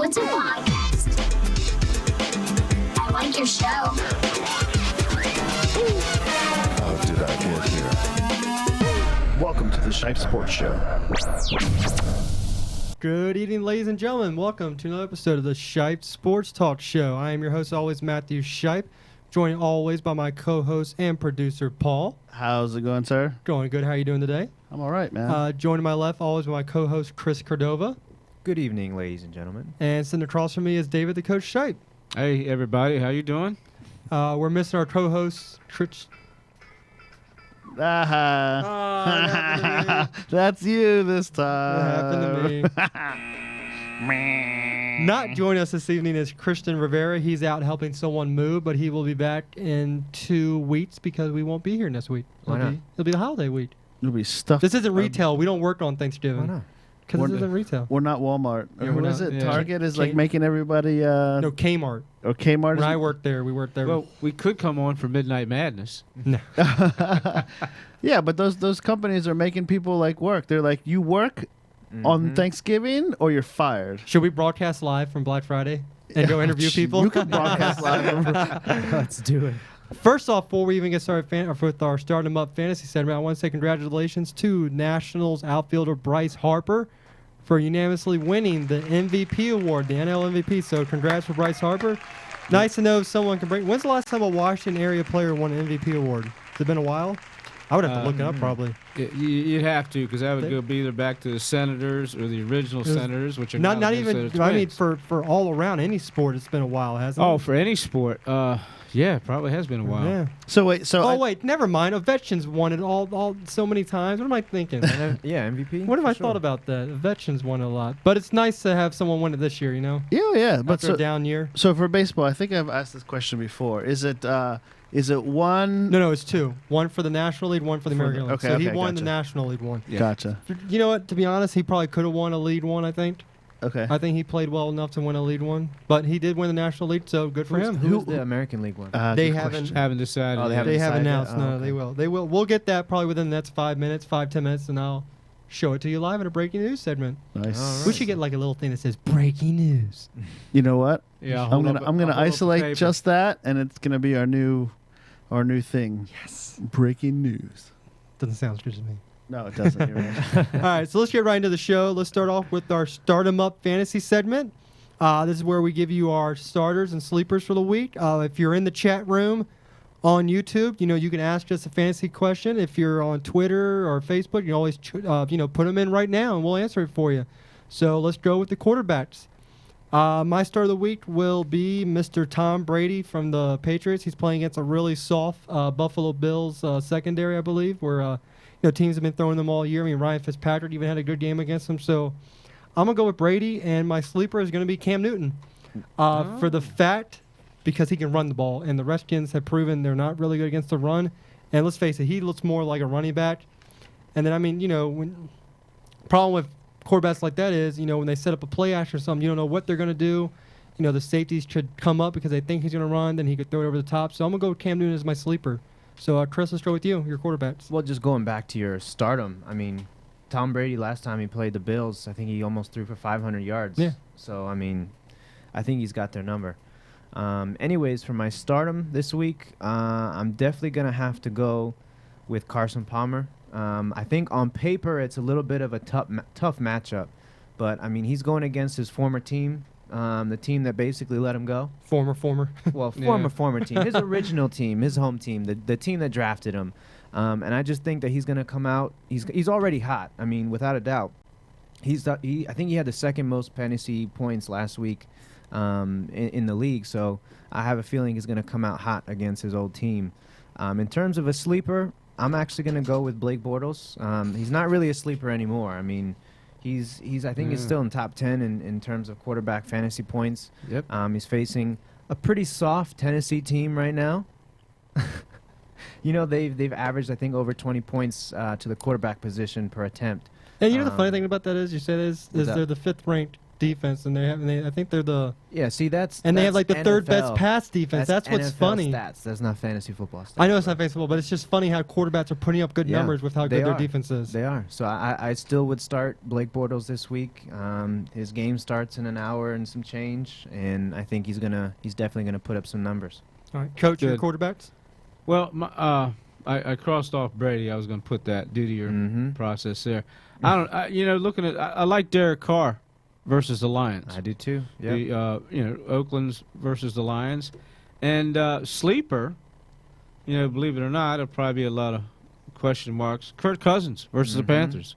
What's a podcast? I like your show. How did I get here? Welcome to the Shipe Sports Show. Good evening, ladies and gentlemen. Welcome to another episode of the Shipe Sports Talk Show. I am your host, always, Matthew Shipe, joined always by my co-host and producer, Paul. How's it going, sir? Going good. How are you doing today? I'm all right, man. Joined to my left, always, by my co-host, Chris Cordova. Good evening, ladies and gentlemen. And sitting across from me is David, the Coach Shipe. Hey, everybody. How you doing? We're missing our co-host, Trich. That's you this time. That happened to me. Not joining us this evening is Christian Rivera. He's out helping someone move, but he will be back in 2 weeks because we won't be here next week. Why not? It'll be the holiday week. You'll be stuffed. This isn't retail. We don't work on Thanksgiving. Why not? Because this isn't retail. We're not Walmart. Yeah, Who we're is not- it? yeah. Target is like K- making everybody. No, Kmart. Or Kmart. When I worked there, we worked there. Well, we could come on for Midnight Madness. No. Yeah, but those companies are making people like work. They're like, you work on Thanksgiving or you're fired. Should we broadcast live from Black Friday and go interview people? You can broadcast live. Let's do it. First off, before we even get started with our Start 'em Up fantasy segment, I want to say congratulations to Nationals outfielder Bryce Harper for unanimously winning the MVP award, the NL MVP. So congrats for Bryce Harper. Nice to know if someone can bring. When's the last time a Washington area player won an MVP award? Has it been a while? I would have to look it up probably. You'd have to, because that would go be either back to the Senators or the original Senators, which are Not now even. Minnesota I mean, Twins. for all around any sport, it's been a while, hasn't it? Oh, for any sport, yeah, probably has been a while. Yeah. So wait. So Oh wait, never mind. Ovechkin's won it all so many times. What am I thinking? Yeah, MVP. What have I for sure. thought about that? Ovechkin's won it a lot, but it's nice to have someone win it this year. You know, yeah. But after a down year. so for baseball, I think I've asked this question before. Is it one? No, it's two. One for the National League, one for the American League. okay, So he okay, won the gotcha. National League one. Yeah. Gotcha. You know what? To be honest, he probably could have won a lead one. I think. Okay. I think he played well enough to win a lead one, but he did win the National League, so good for him. Who's the American League one? They good haven't- question. Haven't decided. Oh, they yet. They haven't decided yet? announced. Oh, No, okay. they will. They will. We'll get that probably within the next 5 minutes, 5-10 minutes, and I'll show it to you live in a breaking news segment. Nice. All We right. should get like a little thing that says breaking news. You know what? Yeah, I'm gonna I'll hold up isolate the paper. just that, and it's gonna be our new thing. Yes. Breaking news. Doesn't sound as good as me. No, it doesn't. You're right. All right, so let's get right into the show. Let's start off with our Start 'em Up fantasy segment. This is where we give you our starters and sleepers for the week. If you're in the chat room on YouTube, you can ask us a fantasy question. If you're on Twitter or Facebook, you can always put them in right now, and we'll answer it for you. So let's go with the quarterbacks. My start of the week will be Mr. Tom Brady from the Patriots. He's playing against a really soft Buffalo Bills secondary, I believe, where teams have been throwing them all year. I mean, Ryan Fitzpatrick even had a good game against them. So I'm going to go with Brady, and my sleeper is going to be Cam Newton for the fact because he can run the ball, and the Redskins have proven they're not really good against the run. And let's face it, he looks more like a running back. And then, when problem with quarterbacks like that is, when they set up a play action or something, you don't know what they're going to do. The safeties should come up because they think he's going to run, then he could throw it over the top. So I'm going to go with Cam Newton as my sleeper. So, Chris, let's go with you, your quarterbacks. Well, just going back to your stardom, I mean, Tom Brady, last time he played the Bills, I think he almost threw for 500 yards. Yeah. So, I mean, I think he's got their number. Anyways, for my stardom this week, I'm definitely going to have to go with Carson Palmer. I think on paper it's a little bit of a tough matchup. But, I mean, he's going against his former team, the team that basically let him go. Former. Well, Yeah. former team. His original team, his home team, the team that drafted him. And I just think that he's going to come out. He's already hot. I mean, without a doubt. I think he had the second most fantasy points last week in the league. So I have a feeling he's going to come out hot against his old team. In terms of a sleeper, I'm actually going to go with Blake Bortles. He's not really a sleeper anymore. I mean, I think he's still in top 10 in terms of quarterback fantasy points. Yep. He's facing a pretty soft Tennessee team right now. They've averaged, I think, over 20 points to the quarterback position per attempt. And the funny thing about that is, you say this, is that? they're the fifth-ranked defense, and I think they're the Yeah, see, they have like the third best NFL. pass defense. That's what's NFL funny. Stats. That's not fantasy football stats. I know it's not baseball, but it's just funny how quarterbacks are putting up good Yeah, numbers with how they good their are. defense is. They are. So I still would start Blake Bortles this week. His game starts in an hour and some change, and I think he's definitely gonna put up some numbers. All right, coach, your Good. quarterbacks. Well, I crossed off Brady. I was going to put that due to your Mhm. process there. Looking at, I like Derek Carr versus the Lions. I do too. Yeah. The Oakland's versus the Lions, and sleeper. Believe it or not, there'll probably be a lot of question marks. Kirk Cousins versus the Mhm. Panthers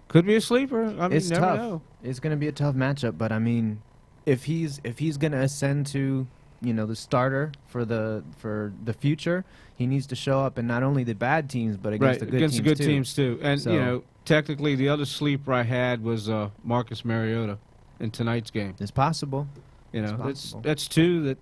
could be a sleeper. I mean, It's you never tough. know. It's gonna be a tough matchup, but I mean, if he's gonna ascend to the starter for the future, he needs to show up in not only the bad teams but against the good teams too. And So- technically, the other sleeper I had was Marcus Mariota in tonight's game. It's possible. It's That's possible. two that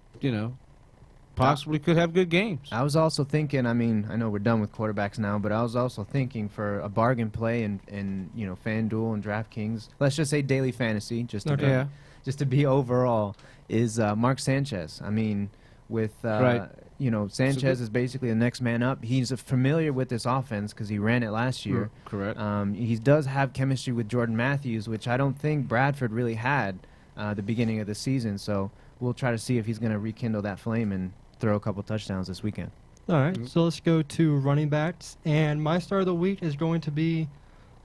possibly could have good games. I was also thinking. I mean, I know we're done with quarterbacks now, but I was also thinking for a bargain play in FanDuel and DraftKings. Let's just say daily fantasy, just to Yeah. just to be overall, is Mark Sanchez. I mean, with Right. Sanchez is basically the next man up. He's familiar with this offense because he ran it last year. Correct. He does have chemistry with Jordan Matthews, which I don't think Bradford really had the beginning of the season. So we'll try to see if he's going to rekindle that flame and throw a couple touchdowns this weekend. All right, Mm-hmm. so let's go to running backs, and my start of the week is going to be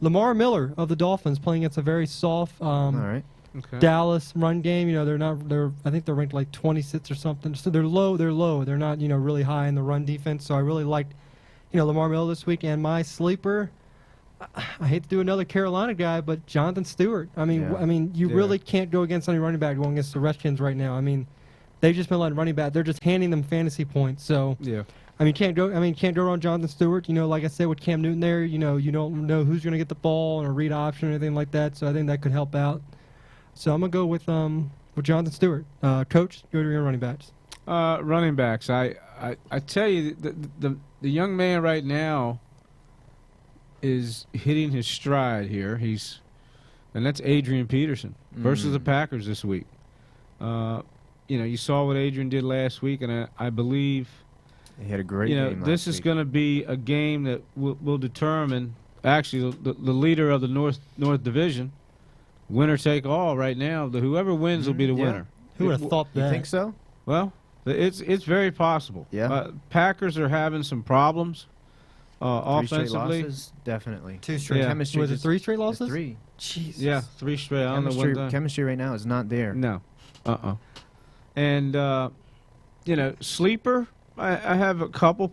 Lamar Miller of the Dolphins playing against a very soft All right. Okay. Dallas run game. I think they're ranked like 26 or something. So they're low. They're not really high in the run defense. So I really liked Lamar Miller this week. And my sleeper, I hate to do another Carolina guy, but Jonathan Stewart. I mean, Yeah. you Yeah. really can't go against any running back going against the Redskins right now. I mean, they've just been letting running back. They're just handing them fantasy points. So Yeah. can't go wrong Jonathan Stewart. Like I said with Cam Newton there, you don't know who's going to get the ball and a read option or anything like that. So I think that could help out. So I'm gonna go with Jonathan Stewart. Coach, go to your running backs. Running backs. I tell you, the young man right now is hitting his stride here. And that's Adrian Peterson versus the Packers this week. You saw what Adrian did last week, and I believe He had a great game last this is week. going to be a game that will determine actually the leader of the North Division. Winner take all right now. Whoever wins will be the Yeah. winner. Who would have thought You that? think so? Well, it's very possible. Yeah. Packers are having some problems 3 straight offensively. losses? Definitely. 2 straight. Yeah. Chemistry Was it just- 3 straight It's losses? 3. Jesus. Yeah, 3 straight. I don't know Chemistry, when. chemistry right now is not there. No. And sleeper. I have a couple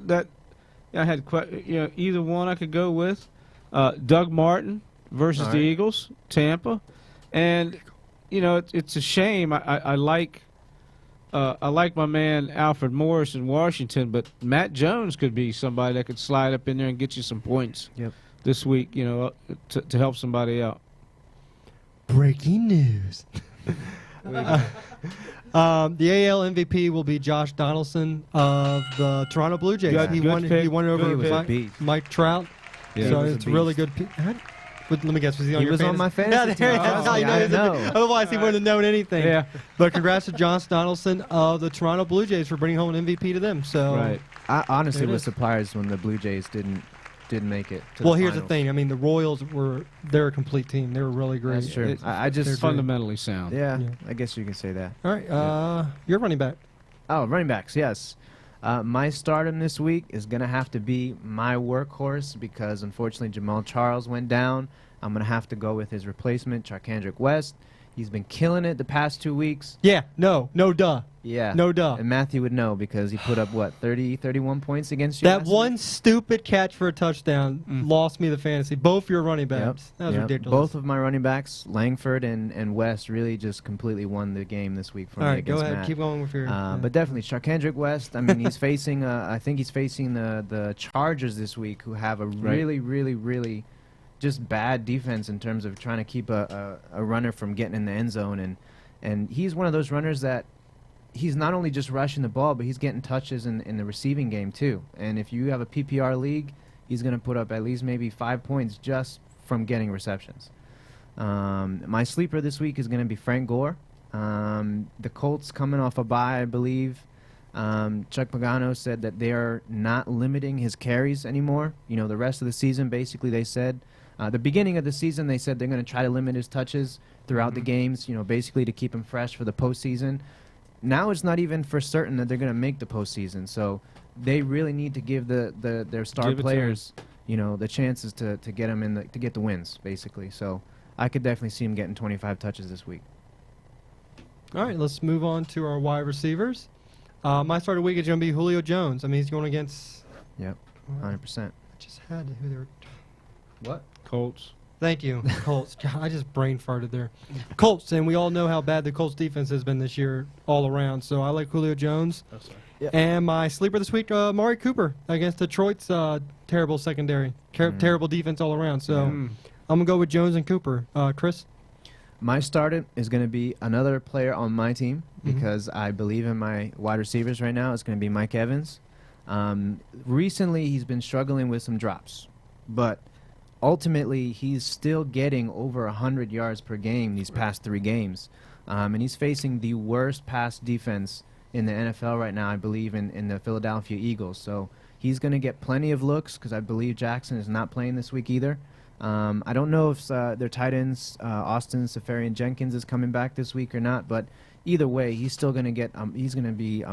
that I had. Either one I could go with. Doug Martin versus All the right. Eagles, Tampa, and it's a shame. I like my man Alfred Morris in Washington, but Matt Jones could be somebody that could slide up in there and get you some points. Yep. This week, to help somebody out. Breaking news. The AL MVP will be Josh Donaldson of the Toronto Blue Jays. Good- he good won. pick. He won Good over He was a Mike, beast. Mike Trout. Yeah. So He was a it's really beast. good. Let me guess. Was he on He your was on fantasy? my fantasy team. That's how you I know. know. Otherwise, he wouldn't have known anything. Yeah. But congrats to Josh Donaldson of the Toronto Blue Jays for bringing home an MVP to them. So Right. I honestly There it was is. surprised when the Blue Jays didn't make it. To Well, the here's the finals. thing. I mean, the Royals they're a complete team. They were really great. That's true. I they're just great. Fundamentally sound. yeah, Yeah. I guess you can say that. All right. You're running back. Oh, running backs, yes. My stardom this week is going to have to be my workhorse because, unfortunately, Jamal Charles went down. I'm going to have to go with his replacement, Charkandrick West. He's been killing it the past 2 weeks. Yeah. No duh. Yeah. No duh. And Matthew would know because he put up, 31 points against you? That last one week? stupid catch for a touchdown lost me the fantasy. Both your running Yep. backs. That was Yep. ridiculous. Both of my running backs, Langford and West, really just completely won the game this week for All me right, go against ahead. Matt. Keep going with your. But definitely, Charkandrick West. I mean, he's facing. I think he's facing the Chargers this week, who have a really, really, really just bad defense in terms of trying to keep a runner from getting in the end zone. And he's one of those runners that he's not only just rushing the ball, but he's getting touches in the receiving game too. And if you have a PPR league, he's going to put up at least maybe 5 points just from getting receptions. My sleeper this week is going to be Frank Gore. The Colts coming off a bye, I believe. Chuck Pagano said that they are not limiting his carries anymore. The rest of the season, basically, they said. The beginning of the season, they said they're going to try to limit his touches throughout the games, basically to keep him fresh for the postseason. Now it's not even for certain that they're going to make the postseason. So they really need to give their star players, the chances to get them to get the wins, basically. So I could definitely see him getting 25 touches this week. All right, let's move on to our wide receivers. My start of the week is going to be Julio Jones. I mean, he's going against... Yep, 100%. I just had who they were... What? Colts. Thank you, Colts. God, I just brain farted there. Colts, and we all know how bad the Colts defense has been this year all around. So I like Julio Jones. Oh, sorry. Yep. And my sleeper this week, Amari Cooper against Detroit's terrible secondary, terrible defense all around. So I'm gonna go with Jones and Cooper. Chris. My starter is going to be another player on my team because I believe in my wide receivers right now. It's going to be Mike Evans. Recently, he's been struggling with some drops, but ultimately, he's still getting over 100 yards per game these past 3 games. And he's facing the worst pass defense in the NFL right now, I believe, in the Philadelphia Eagles. So he's going to get plenty of looks because I believe Jackson is not playing this week either. I don't know if their tight ends, Austin Seferian-Jenkins, is coming back this week or not, but either way, he's still going to get he's going to be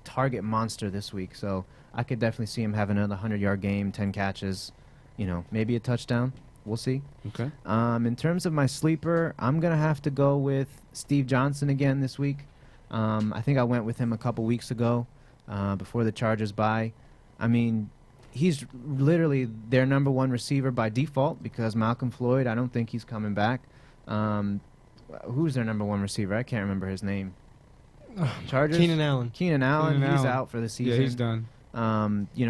target monster this week. So I could definitely see him having another 100-yard game, 10 catches, maybe a touchdown. We'll see. Okay. In terms of my sleeper, I'm going to have to go with Steve Johnson again this week. I think I went with him a couple weeks ago before the Chargers bye. I mean, he's literally their number 1 receiver by default because Malcolm Floyd, I don't think he's coming back. Who's their number 1 receiver? I can't remember his name. Chargers? Keenan Allen. Keenan Allen, he's out for the season. Yeah, he's done.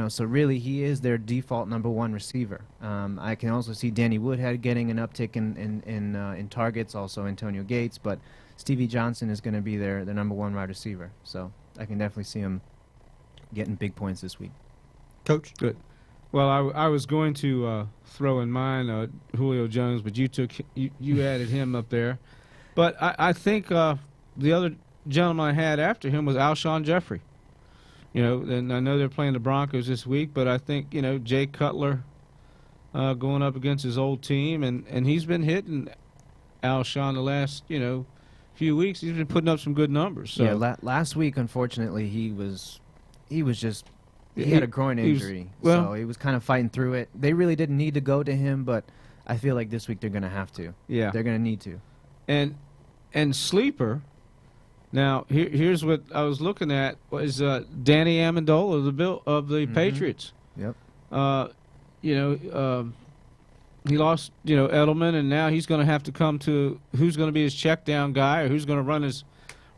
So really he is their default number 1 receiver. I can also see Danny Woodhead getting an uptick in targets, also Antonio Gates, but Stevie Johnson is going to be their number 1 wide receiver. So I can definitely see him getting big points this week. Coach. Good. Well, I was going to throw in mine Julio Jones, but you added him up there. But I think the other gentleman I had after him was Alshon Jeffrey. And I know they're playing the Broncos this week, but I think, Jay Cutler going up against his old team, and he's been hitting Alshon the last, few weeks. He's been putting up some good numbers. So. Yeah, last week, unfortunately, he had a groin injury, so he was kind of fighting through it. They really didn't need to go to him, but I feel like this week they're going to have to. Yeah. They're going to need to. And sleeper, now here's what I was looking at, was Danny Amendola of the Patriots. Yep. He lost, Edelman, and now he's going to have to come to who's going to be his check down guy or who's going to run his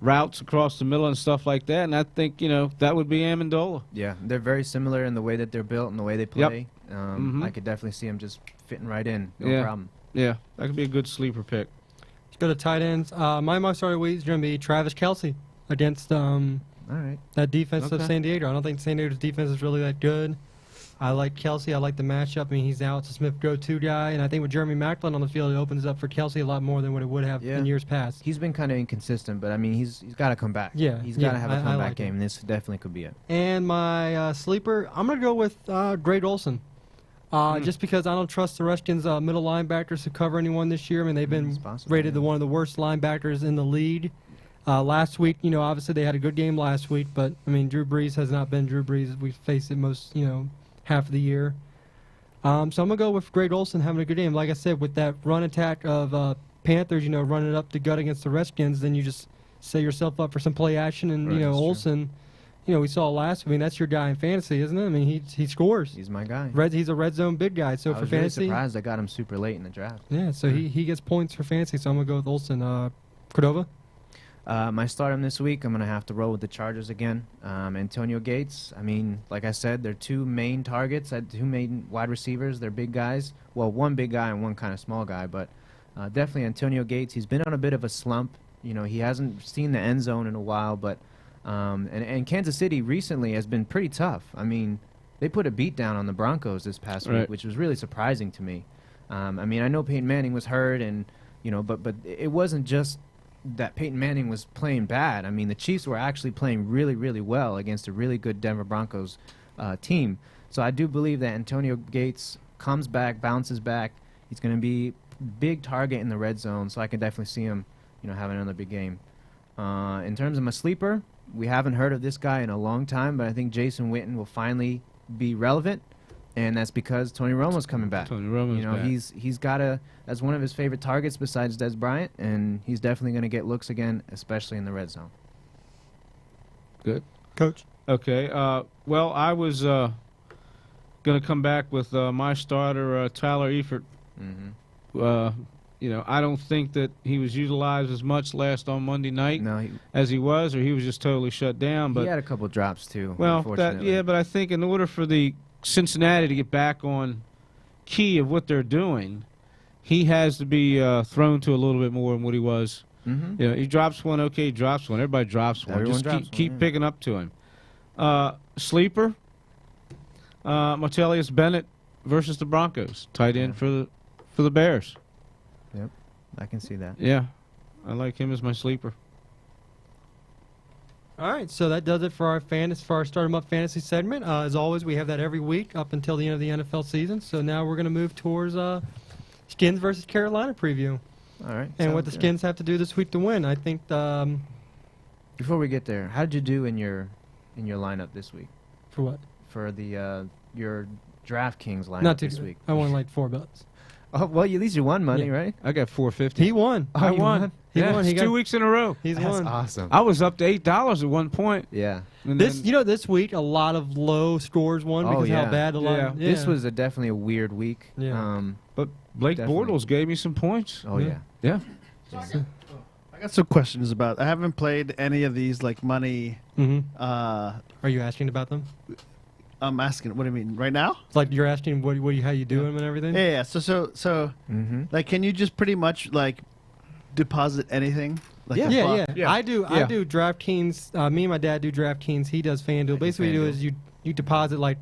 routes across the middle and stuff like that. And I think, that would be Amendola. Yeah, they're very similar in the way that they're built and the way they play. I could definitely see him just fitting right in. No problem. Yeah, that could be a good sleeper pick. Let's go to tight ends. My start of the week is going to be Travis Kelce against All right. that defense of Okay. San Diego. I don't think San Diego's defense is really that good. I like Kelce. I like the matchup. I mean, he's out to Smith go-to guy, and I think with Jeremy Maclin on the field, it opens up for Kelce a lot more than what it would have in years past. He's been kind of inconsistent, but I mean, he's got to come back. Yeah, he's got to have a I comeback like game. And this definitely could be it. And my sleeper, I'm going to go with Greg Olson. Just because I don't trust the Redskins' middle linebackers to cover anyone this year. I mean, they've been rated one of the worst linebackers in the league. Last week, obviously they had a good game last week, but, I mean, Drew Brees has not been Drew Brees. We've faced it most, half of the year. So I'm going to go with Greg Olson having a good game. Like I said, with that run attack of Panthers, running it up the gut against the Redskins, then you just set yourself up for some play action. And, Right, that's Olson, we saw last week. I mean, that's your guy in fantasy, isn't it? I mean, he scores. He's my guy. He's a red zone big guy. So I for was fantasy, really surprised I got him super late in the draft. yeah. So he gets points for fantasy. So I'm gonna go with Olson. Cordova. My stardom this week, I'm going to have to roll with the Chargers again. Antonio Gates, I mean, like I said, they're 2 main targets, 2 main wide receivers. They're big guys. Well, 1 big guy and 1 kind of small guy, but definitely Antonio Gates. He's been on a bit of a slump. He hasn't seen the end zone in a while, but and Kansas City recently has been pretty tough. I mean, they put a beat down on the Broncos this past week, which was really surprising to me. I mean, I know Peyton Manning was hurt, and but it wasn't just that Peyton Manning was playing bad. I mean, the Chiefs were actually playing really, really well against a really good Denver Broncos team. So I do believe that Antonio Gates comes back, bounces back. He's going to be big target in the red zone, so I can definitely see him, having another big game. In terms of my sleeper, we haven't heard of this guy in a long time, but I think Jason Witten will finally be relevant, and that's because Tony Romo's coming back. Tony Romo's back. He's got as one of his favorite targets besides Des Bryant, and he's definitely going to get looks again, especially in the red zone. Good. Coach. Okay. Well, I was going to come back with my starter, Tyler Eifert. I don't think that he was utilized as much on Monday night as he was, or he was just totally shut down. But he had a couple drops too. Well, unfortunately. but I think in order for the Cincinnati to get back on key of what they're doing, he has to be thrown to a little bit more than what he was. He drops one, okay, he drops one. Everybody drops one. Everyone Just drops keep one, picking up to him. Sleeper, Martellus Bennett versus the Broncos, tight end for the Bears. Yep, I can see that. Yeah, I like him as my sleeper. All right, so that does it for our Start 'em Up fantasy segment. As always, we have that every week up until the end of the NFL season. So now we're going to move towards Skins versus Carolina preview. All right. And what the Skins have to do this week to win. I think before we get there, how did you do in your lineup this week? For what? For the your DraftKings lineup Not too this good. week. I won like $4. Oh, well, at least you won money, Yeah. right? I got $450. He won. I you won. won? He won. He It's got 2 weeks in a row. He's That's won. awesome. I was up to $8 at one point. Yeah. And This then- this week a lot of low scores won Oh, because yeah. how bad a lot. Yeah. This was definitely a weird week. Yeah. but Blake definitely. Bortles gave me some points. Oh, yeah. Yeah. I got some questions about. I haven't played any of these like money. Mhm. Uh, Are you asking about them? I'm asking. What do you mean? Right now? It's like you're asking how you do them and everything. Yeah. So Mm-hmm. like, can you just pretty much like deposit anything? Like Yeah. a Yeah, buck? yeah, Yeah. I do. I do DraftKings. Me and my dad do DraftKings. He does FanDuel. Basically, what you do FanDuel. is you deposit like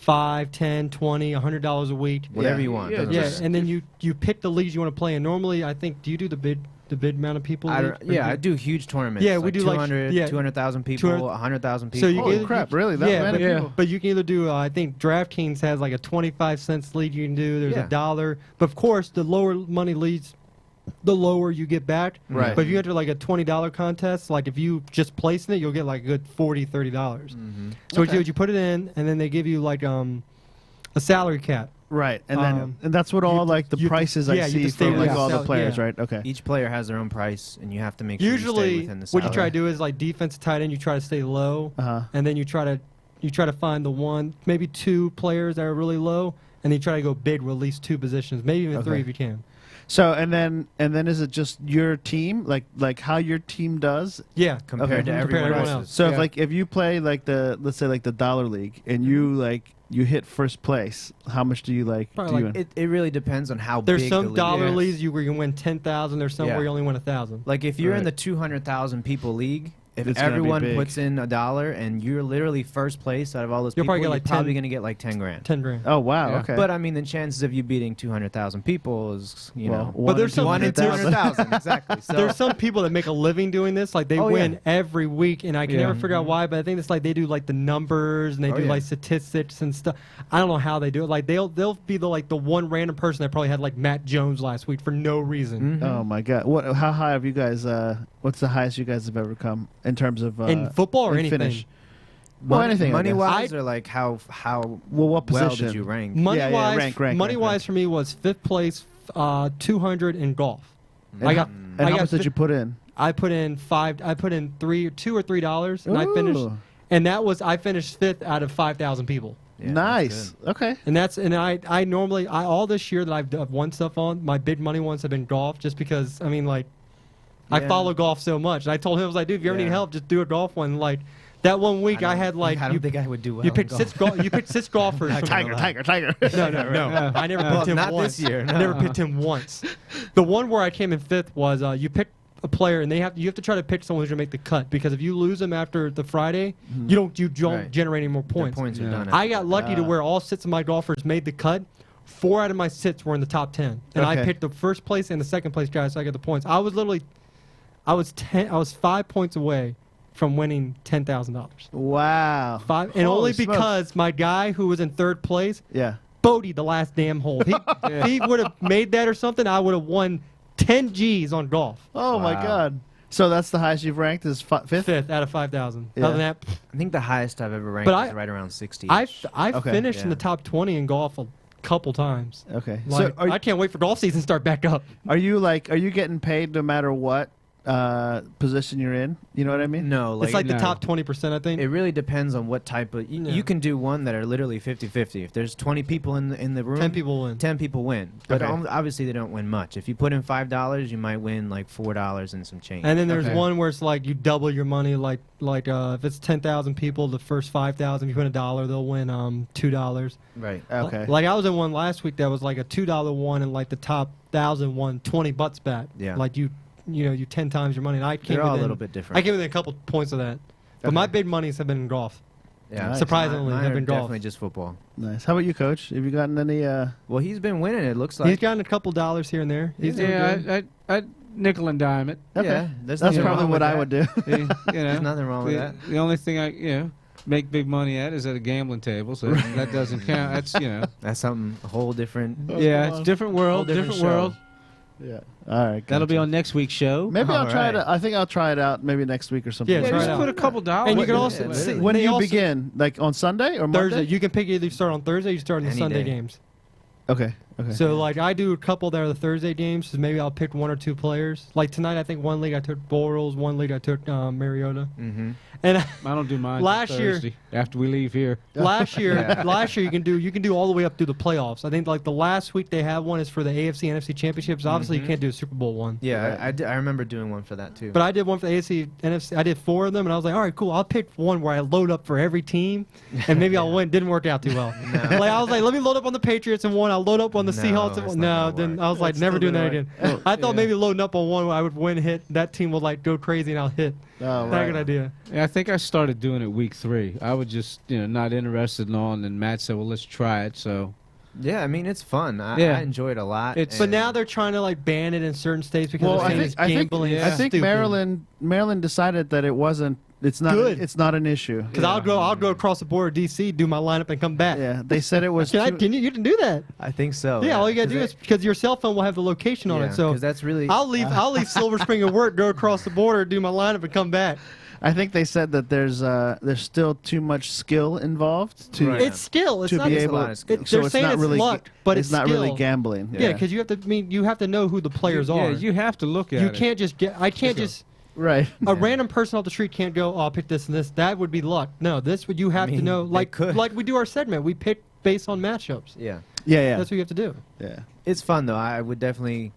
$5, $10, $20, $100 a week. Whatever Yeah. you want. Yeah, doesn't Yeah, matter. and then you pick the leagues you want to play. And normally, I think, do you do the bid amount of people? I league? don't- yeah, I do huge tournaments. Yeah, we do, like, 200, yeah, 200,000 people, 200 100,000 So people. you Holy get- crap! Really? That yeah, many but- people? But you can either do, I think DraftKings has like a 25 cents lead you can do. There's Yeah. $1. But of course, the lower money leads, the lower you get back. Right. But if you enter like a $20 contest, like if you just place in it, you'll get like a good $40, $30. Mm-hmm. So what Okay. you do is you put it in, and then they give you like a salary cap. Right, and then Um, and that's what all like the you- prices yeah, I you have see to stay from like within all the sal- players, yeah. right? Okay. Each player has their own price, and you have to make sure you stay Usually, within the what you salary. try to do is like defensive tight end, you try to stay low, Uh-huh. and then you try to find the one, maybe two players that are really low, and then you try to go big with at least two positions, maybe even three Okay. if you can. So and then is it just your team, like how your team does? Yeah, compared Okay. to Compared to everyone everyone else's. else. So Yeah. if you play like let's say like the dollar league and you hit first place, how much do you like? Probably do you like win? It really wepends on how there's big some the league dollar is. leagues where you can win 10,000. There's some Yeah. where you only win 1,000. Like if you're in Right. the 200,000 people league, if It's gonna be everyone big. puts in $1 and you're literally first place out of all those You'll people, probably get you're like probably 10 going to get like 10 grand. 10 grand. Oh wow, Yeah. okay. But I mean, the chances of you beating 200,000 people is, Well, But there's some- 1 in 200,000. Exactly. So There's some people that make a living doing this. Like they Oh, win yeah. every week, and I can Yeah. never figure out why. But I think it's like they do like the numbers and they Oh, do yeah. like statistics and stuff. I don't know how they do it. Like they'll be the one random person that probably had like Matt Jones last week for no reason. Mhm. Oh my god! What? How high have you guys? What's the highest you guys have ever come in terms of In football or in anything? finish? Well, anything. I money guess. wise, I- or like how Well, what well position? did you rank? Money Yeah, wise, rank, money wise for me was fifth place, 200 in golf. And I got And I how got much did fi- you put in? I put in $2 or $3, and I finished. Ooh, And I finished fifth out of 5,000 people. Yeah, that's nice. good. Okay. And I normally all this year that I've won stuff on, my big money ones have been golf, just because I mean like I Yeah. follow golf so much. And I told him I was like, dude, if you ever Yeah. need help, just do a golf one. Like that one week I had like I don't you, think I would do well. you in picked golf. you picked six golfers. from- Tiger. No. I never Well, picked him not once. this year, I no. never picked him once. The one where I came in fifth was you pick a player and you have to try to pick someone who's gonna make the cut, because if you lose them after the Friday, you don't Right. generate any more Their points. points are Yeah. done. I got lucky to Ah. where all six of my golfers made the cut. 4 out of my sits were in the top 10, and I Okay. picked the first place and the second place guy, so I got the points. I was 5 points away from winning $10,000. Wow. And Holy only smokes. because my guy who was in third place Yeah. bogeyed the last damn hole. If he would have made that or something, I would have won 10 G's on golf. Oh my God. So that's the highest you've ranked is fifth. 5th out of 5,000. Yeah. Other than that, I think the highest I've ever ranked But is right around 60. I've Okay. finished in Yeah. the top 20 in golf a couple times. Okay. Like, So I can't wait for golf season to start back up. are you getting paid no matter what position you're in? You know what I mean? No, like, It's like the no. top 20%, I think. it really depends on what type of. Yeah. You can do one that are literally 50-50. If there's 20 people in the room, 10 people win. 10 people win. But Okay. obviously they don't win much. If you put in $5, you might win like $4 and some change. And then there's Okay. one where it's like you double your money. Like if it's 10,000 people, the first 5,000, if you win $1, they'll win $2. Right. Okay. Like I was in one last week that was like a $2 one, and like the top 1,000 won 20 butts back. Yeah. Like you 10 times your money. And I came They're all a within, little bit different. I came within a couple points of that. But my big monies have been in golf. Yeah. Nice. Surprisingly, Mine have are been golf. definitely just football. Nice. How about you, Coach? Have you gotten any? Well, he's been winning. It looks like. He's gotten a couple dollars here and there. He's doing good. I nickel and dime it. Okay. Yeah, there's That's nothing probably wrong what with I that. would do. You know, There's nothing wrong with that. the only thing I make big money at is at a gambling table, so that doesn't count. That's That's something a whole different. yeah, it's different world, Whole different different world. Yeah. All right. That'll be gotcha. on next week's show. Maybe I'll All try it. right. I think I'll try it out maybe next week or something. Yeah, Yeah, try just it out. put a couple dollars. And you can Yeah, also literally. When do they you also- begin? Like on Sunday or Monday? Thursday. You can pick either start on Thursday or you start on the Any Sunday day. games. Okay. Okay. So like I do a couple that are the Thursday games. So maybe I'll pick 1 or 2 players. Like tonight, I think one league I took Borals, one league I took Mariota. Mm-hmm. And I don't do mine Last till year- Thursday after we leave here. last year, Yeah. you can do all the way up through the playoffs. I think like the last week they have one is for the AFC NFC championships. Obviously, you can't do a Super Bowl one. Yeah, I remember doing one for that too. But I did one for the AFC, NFC. I did 4 of them, and I was like, all right, cool. I'll pick one where I load up for every team, and maybe I'll win. Didn't work out too well. No. Like I was like, let me load up on the Patriots and one. I'll load up on the No, Seahawks. And it's one. not No, gonna then work. I was like, It's never still doing that gonna again. work. I thought Yeah. maybe loading up on one where I would win, hit. That team would like go crazy, and I'll hit. Oh, Not a right. good idea. Yeah, I think I started doing it week 3. I was just not interested in all, and then Matt said, "Well, let's try it." So Yeah, I mean it's fun. I Yeah. enjoy it a lot. It's- But and- now they're trying to like ban it in certain states because Well, they're saying it's I think, gambling. yeah. I think stupid. Maryland decided that it wasn't. It's not. Good. It's not an issue. Because I'll go across the border to DC, do my lineup, and come back. Yeah, they said it was. Can you can do that? I think so. Yeah, all you gotta do is because your cell phone will have the location on it. So because that's really. I'll leave Silver Spring at work, go across the border, do my lineup, and come back. I think they said that there's still too much skill involved to Right. It's skill. It's to not. be It's a able. lot of skill. So They're it's saying not it's really luck, but it's not really skill. gambling. Yeah, because you have to you have to know who the players yeah, are. you have to look at You it. can't just get. I can't just. Right. A random person off the street can't go. Oh, I'll pick this and this. That would be luck. No, this would you have to mean, know. they Like could. like we do our segment. We pick based on matchups. Yeah, Yeah. That's what you have to do. Yeah. it's fun though. I would definitely.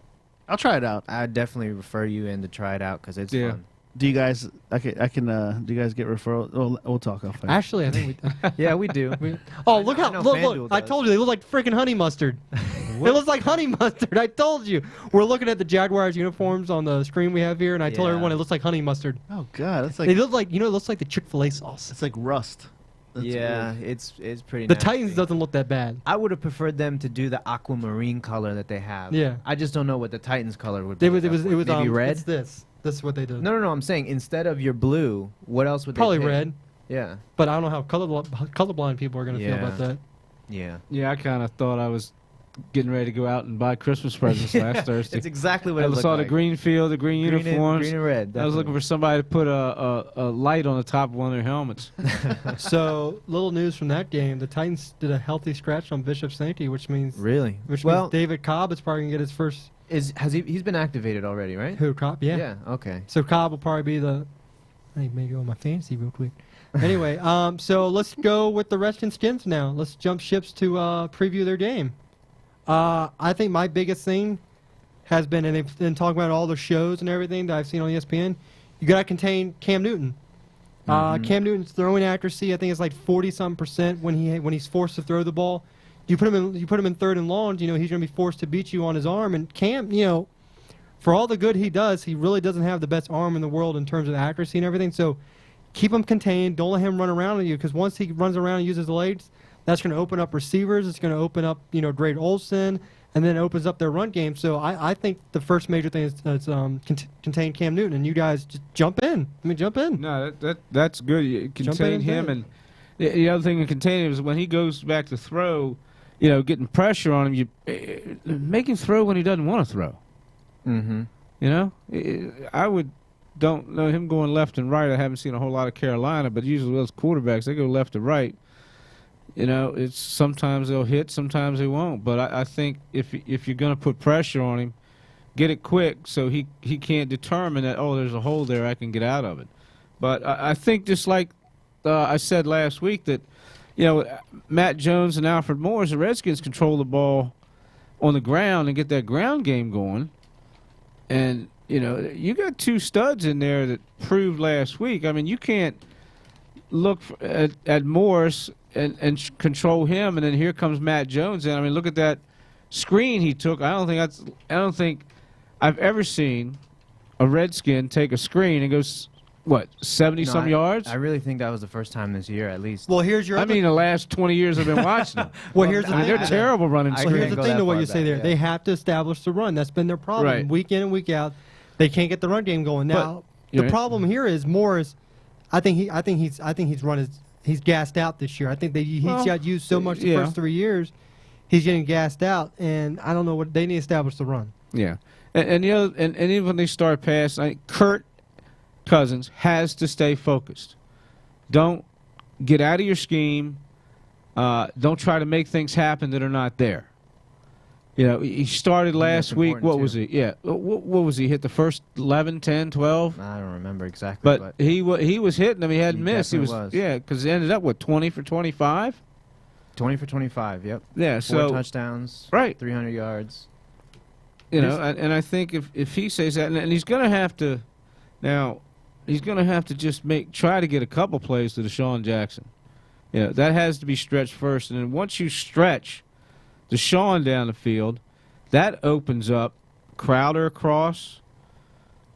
I'll try it out. I'd definitely refer you in to try it out because it's Yeah. fun. Do you guys? I can. Do you guys get referrals? We'll talk off. air. Actually, I think we. Yeah, we do. Oh, look I how know look! FanDuel I does. told you they look like freaking honey mustard. It looks like honey mustard. I told you. We're looking at the Jaguars uniforms on the screen we have here, and I told Yeah. everyone it looks like honey mustard. Oh God, that's They like look like it looks like the Chick-fil-A sauce. it's like rust. That's yeah, weird. it's pretty. The nasty. Titans doesn't look that bad. I would have preferred them to do the aquamarine color that they have. Yeah. I just don't know what the Titans color would be. It was at that point. maybe maybe red. It's this. This is what they did. No. I'm saying instead of your blue, what else would Probably they pick? red, Yeah. but I don't know how colorblind people are gonna feel about Yeah. that. Yeah. Yeah, I kind of thought I was getting ready to go out and buy Christmas presents last Thursday. It's exactly what I it looked saw like. the green field, the green Green and- uniforms. green and red. I was looking for somebody to put a light on the top of one of their helmets. So, little news from that game: the Titans did a healthy scratch on Bishop Sankey, which means Really? means well, David Cobb is probably gonna get his first he's been activated already, right? who Cobb? Yeah. Okay. So Cobb will probably be the. I think maybe on my fantasy real quick. Anyway, so let's go with the Redskins skins now. Let's jump ships to preview their game. I think my biggest thing has been, and they've been talking about all the shows and everything that I've seen on ESPN. You got to contain Cam Newton. Cam Newton's throwing accuracy, I think, is like 40-some% when he's forced to throw the ball. You put him in third and long, he's going to be forced to beat you on his arm. And Cam, for all the good he does, he really doesn't have the best arm in the world in terms of accuracy and everything. So keep him contained. Don't let him run around on you, because once he runs around and uses the That's going to open up receivers. It's going to open up, Drake Olsen, and then it opens up their run game. So I think the first major thing is contain Cam Newton, and you guys just jump in. Jump in. No, that's good. You contain him, and the other thing to contain him is when he goes back to throw, getting pressure on him, you make him throw when he doesn't want to throw. Mm-hmm. I don't know him going left and right. I haven't seen a whole lot of Carolina, but usually those quarterbacks, they go left to right. It's sometimes they'll hit, sometimes they won't. But I think if you're going to put pressure on him, get it quick so he can't determine that, there's a hole there, I can get out of it. But I think just like I said last week that, Matt Jones and Alfred Morris, the Redskins control the ball on the ground and get that ground game going. And, you got two studs in there that proved last week. You can't look at Morris and control him, and then here comes Matt Jones in. Look at that screen he took. I don't think I've ever seen a Redskin take a screen and goes 70-some yards. I really think that was the first time this year, at least. Well, here's your. the last 20 years I've been watching them. Well, here's the thing. They're terrible running I Well, screens. here's the go thing that to what far you say back, there. yeah. They have to establish the run. That's been their problem. Right. Week in and week out, they can't get the run game going. Now, the Right. problem here is Morris. I think he's gassed out this year. I think he's got used so much the first 3 years. He's getting gassed out, and I don't know what they need to establish the run. Yeah, and even when they start passing, Kirk Cousins has to stay focused. Don't get out of your scheme. Don't try to make things happen that are not there. He started last week. What was he? Yeah, what was he? Hit the first 11, 10, 12? I don't remember exactly. But he was hitting them. He hadn't missed. He was. definitely was. Yeah, because he ended up with 20 for 25. 20 for 25, yep. Yeah, 4 so touchdowns, right. 300 yards. And I think if he says that, and he's going to have to, now, he's going to have to just try to get a couple plays to Deshaun Jackson. That has to be stretched first, and then once you stretch Deshaun down the field, that opens up Crowder across,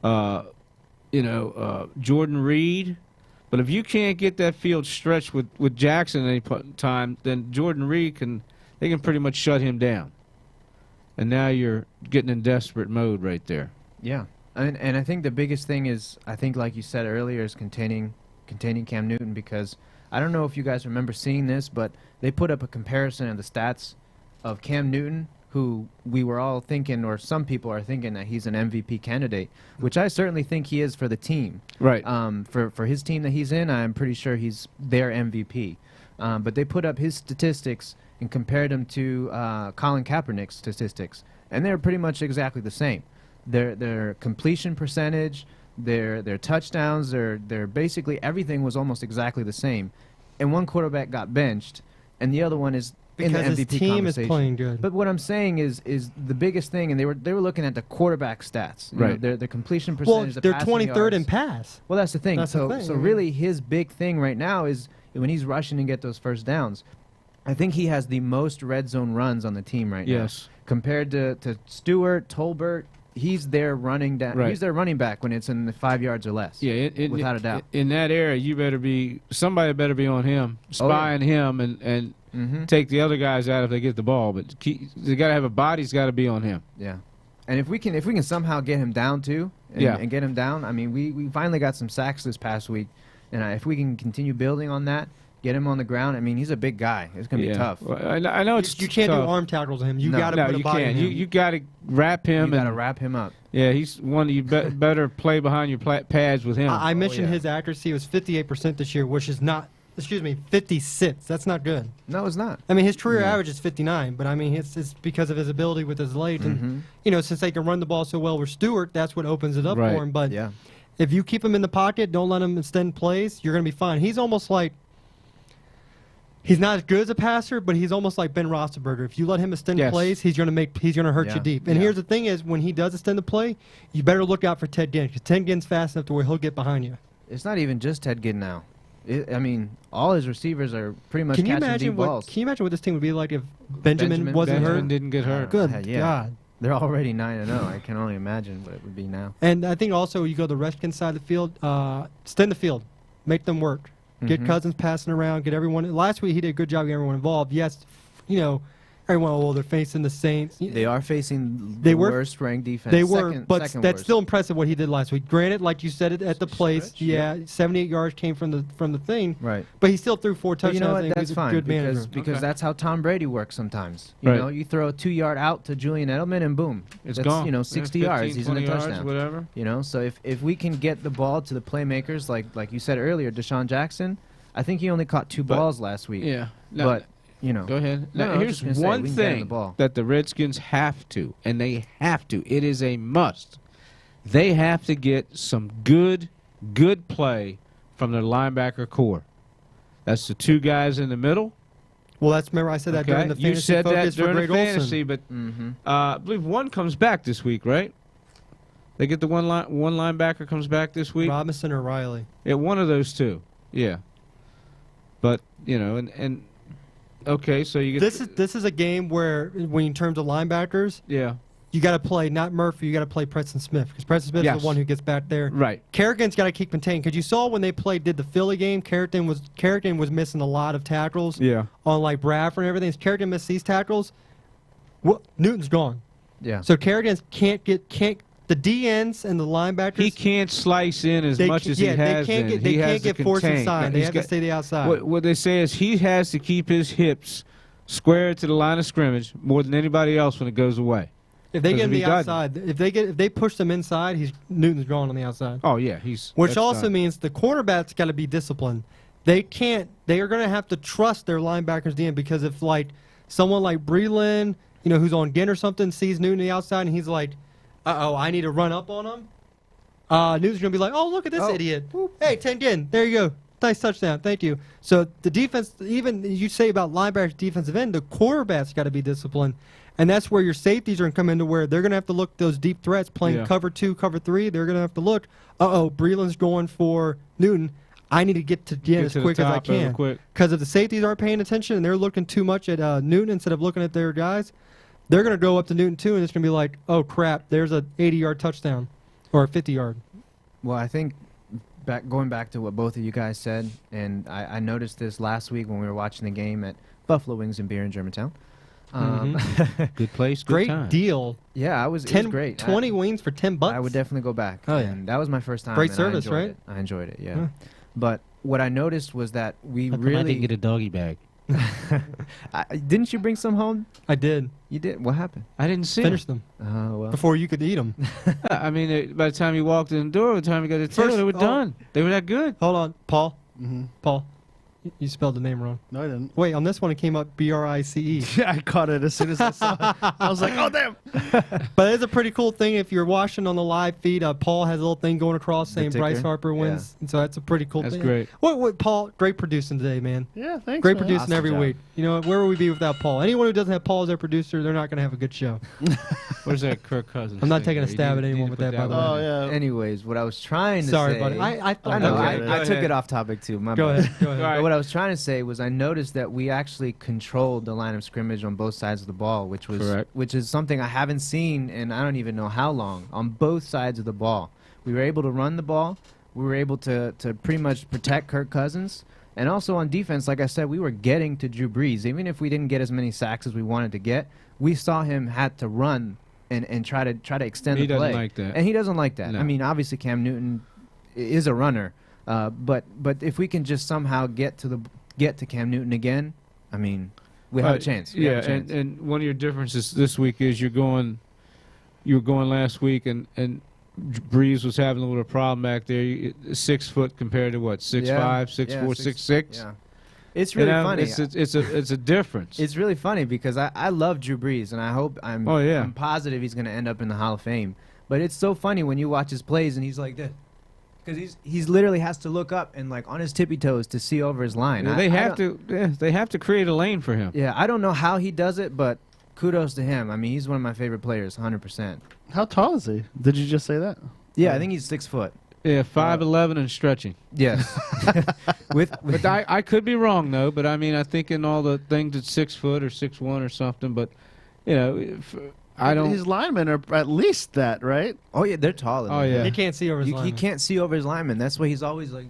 Jordan Reed. But if you can't get that field stretched with Jackson at any time, then Jordan Reed can pretty much shut him down. And now you're getting in desperate mode right there. Yeah. And I think the biggest thing is, I think like you said earlier, is containing Cam Newton, because I don't know if you guys remember seeing this, but they put up a comparison of the stats of Cam Newton, who we were all thinking, or some people are thinking, that he's an MVP candidate, which I certainly think he is for the team. Right. For his team that he's in, I'm pretty sure he's their MVP. But they put up his statistics and compared them to Colin Kaepernick's statistics, and they're pretty much exactly the same. Their completion percentage, their touchdowns, their basically everything was almost exactly the same. And one quarterback got benched, and the other one is in the Because MVP his team is conversation. playing good. But what I'm saying is the biggest thing, and they were looking at the quarterback stats, Right. Their completion Well, percentage. the they're passing 23rd in yards. pass. Well, that's the thing. That's the so thing, so yeah. really, his big thing right now is when he's rushing to get those first downs. I think he has the most red zone runs on the team right now. Yes. Compared to Stewart, Tolbert, he's their running down. Right. He's their running back when it's in the 5 yards or less. Yeah, without a doubt. In that area, somebody better be on him, spying him, and Mm-hmm. take the other guys out if they get the ball. But they got to have a body's got to be on him. Yeah. And if we can somehow get him down too, and get him down, I mean, we finally got some sacks this past week, and if we can continue building on that, get him on the ground. I mean, he's a big guy. It's gonna be tough. Well, I know it's You can't tough. do arm tackles on him. You No. got to No, put a you body can't. in him. You got to wrap him. You got to and wrap him up. Yeah, he's one. You better play behind your pads with him. I mentioned yeah. his accuracy was 58% this year, which is not. 56. That's not good. No, it's not. I mean, his career average is 59, but I mean, it's because of his ability with his legs. Mm-hmm. And, since they can run the ball so well with Stewart, that's what opens it up Right. for him. But Yeah. if you keep him in the pocket, don't let him extend plays, you're going to be fine. He's almost like. He's not as good as a passer, but he's almost like Ben Roethlisberger. If you let him extend Yes. plays, he's going to hurt Yeah. you deep. And Yeah. here's the thing: is when he does extend the play, you better look out for Ted Ginn, because Ted Ginn's fast enough to where he'll get behind you. It's not even just Ted Ginn now. I mean, all his receivers are pretty much Can you catching imagine deep balls. Can you imagine what this team would be like if Benjamin wasn't Benjamin hurt? didn't get hurt. Good Yeah. God. They're already 9-0. I can only imagine what it would be now. And I think also you go to the Redskins side of the field, extend the field, make them work. Get Cousins passing around. Get everyone. Last week he did a good job getting everyone involved. Yes, everyone. Oh, they're facing the Saints. They are facing They the were- worst ranked defense. They were, second but second that's worst. still impressive what he did last week. Granted, like you said it at the place, Stretch, yeah, 78 yards came from the thing, right. but he still threw 4 But touchdowns. you know I what? think he That's was a fine good manager. because Okay. that's how Tom Brady works sometimes. You Right. know, you throw a 2-yard out to Julian Edelman and boom, It's that's, gone. 60 15, yards. He's in a 20 yards, touchdown. whatever. You know, so if we can get the ball to the playmakers, like you said earlier, Deshaun Jackson, I think he only caught 2 But- balls last week. Yeah. But Go ahead. No, Now, I was here's just gonna say, one we can get him the thing ball. that the Redskins have to, and they have to. It is a must. They have to get some good play from their linebacker core. That's the 2 guys in the middle. Well, remember I said that during the fantasy You said that focus for during the Greg fantasy, Olson. but Mm-hmm. I believe one comes back this week, right? They get the one linebacker comes back this week. Robinson or Riley. Yeah, one of those 2. Yeah. But and okay, so you get This is a game where, when in terms of linebackers, yeah, you got to play not Murphy, you got to play Preston Smith because Preston Smith is Yes. the one who gets back there. right. Kerrigan's got to keep contained because you saw when they did the Philly game, Kerrigan was missing a lot of tackles Yeah. on like Bradford and everything. As Kerrigan missed these tackles, Newton's gone. Yeah. So Kerrigan can't the DNs and the linebackers. He can't slice in as much as he has they can't been. They He has can't to get forced contain. inside. They He's have to got- stay the outside. What they say is he has to keep his hips square to the line of scrimmage more than anybody else when it goes away. If they get him Because if the he doesn't- outside, if they push them inside, Newton's gone on the outside. Oh yeah, Which that's also done. means the cornerback's got to be disciplined. They are going to have to trust their linebackers in because if like someone like Breland, who's on Ginn or something, sees Newton on the outside and he's like, I need to run up on him. Newton's going to be like, oh, look at this idiot. Hey, 10 Ginn. There you go. Nice touchdown. Thank you. So the defense, even you say about linebackers defensive end, the quarterback's got to be disciplined. And that's where your safeties are going to come into where they're going to have to look those deep threats playing cover 2, cover 3. They're going to have to look, Breland's going for Newton. I need to get to Ginn as to the quick as I top real can. quick. Because if the safeties aren't paying attention and they're looking too much at Newton instead of looking at their guys, they're going to go up to Newton too, and it's going to be like, oh, crap, there's a 80-yard touchdown or a 50-yard. Well, I think going back to what both of you guys said, and I noticed this last week when we were watching the game at Buffalo Wings and Beer in Germantown. Good place, good Great time. deal. Yeah, it was 10, great. 20 wings for $10. I would definitely go back. Oh, yeah. And that was my first time. Great and service, I enjoyed right? It. I enjoyed it, yeah. Huh. But what I noticed was that we How come I really didn't get a doggy bag. didn't you bring some home? I did. You did. What happened? I didn't see Finish them Well. before you could eat them. I mean, by the time you walked in the door, by the time you got to the table, First- they were oh. done. They were that good. Hold on, Paul. Mm-hmm. Paul, you spelled the name wrong. No, I didn't. Wait, on this one it came up Brice. Yeah, I caught it as soon as I saw it. I was like, oh, damn. But it's a pretty cool thing if you're watching on the live feed. Paul has a little thing going across saying Bryce ticker? Harper wins, and so that's a pretty cool That's thing. great. What, Paul? Great producing today, man. Yeah, thanks. Great man. producing Awesome every job. week. Where would we be without Paul? Anyone who doesn't have Paul as their producer, they're not going to have a good show. Where's that Kirk Cousins? I'm not thing taking a there? You stab need- at you anyone need with to that, put by the one way. in. Oh, yeah. Anyways, what I was trying to Sorry, say. buddy. I thought I know. Okay, I go took ahead. it off topic too. My Go bad. ahead. Go ahead. All right. But what I was trying to say was I noticed that we actually controlled the line of scrimmage on both sides of the ball, which is something I haven't seen in I don't even know how long on both sides of the ball. We were able to run the ball. We were able to pretty much protect Kirk Cousins. And also on defense, like I said, we were getting to Drew Brees. Even if we didn't get as many sacks as we wanted to get, we saw him had to run and try to extend He the play. doesn't like that. And he doesn't like that. No. I mean, obviously Cam Newton is a runner. But if we can just somehow get to Cam Newton again, I mean, we have a chance. We have Yeah, a chance. and one of your differences this week is you were going last week, and Breeze was having a little problem back there. 6 foot compared to what? 6'5", 6'4", 6'6". Yeah. It's really funny. It's a difference. It's really funny because I love Drew Brees, and I hope I'm positive he's going to end up in the Hall of Fame. But it's so funny when you watch his plays and he's like this. Because he's literally has to look up and like on his tippy toes to see over his line. Yeah, they have to create a lane for him. Yeah, I don't know how he does it, but kudos to him. I mean, he's one of my favorite players, 100%. How tall is he? Did you just say that? Yeah, I think he's 6 foot. Yeah, 5'11" and stretching. Yes. But I could be wrong though. But I mean, I think in all the things it's 6 foot or 6'1" or something. But I don't. His linemen are at least that, right? Oh yeah, they're taller. Oh, than yeah. him. He can't see over his He line. can't see over his lineman. That's why he's always like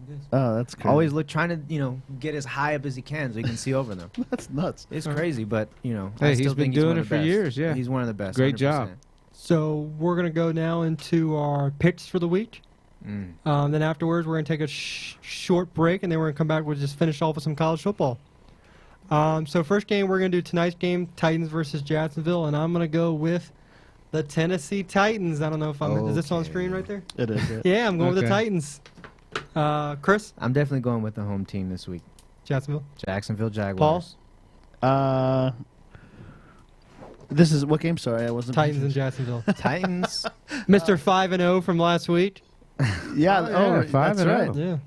this. Oh, that's crazy. Always trying to get as high up as he can so he can see over them. That's nuts. It's crazy, but Hey, I still he's been think doing one it of for the best. years, yeah. He's one of the best. Great job. 100%. So we're gonna go now into our picks for the week. Then afterwards, we're gonna take a short break, and then we're gonna come back. We'll just finish off with some college football. So first game, we're gonna do tonight's game: Titans versus Jacksonville, and I'm gonna go with the Tennessee Titans. I don't know if I'm. Is this on the screen right there? It is. Yeah. Yeah, I'm going with the Okay. Titans. Chris, I'm definitely going with the home team this week. Jacksonville. Jacksonville Jaguars. This is what game? Sorry, I wasn't. Titans and Jacksonville. Titans. Mr. 5-0 from last week. Yeah. Oh, yeah, that's 5-0. right.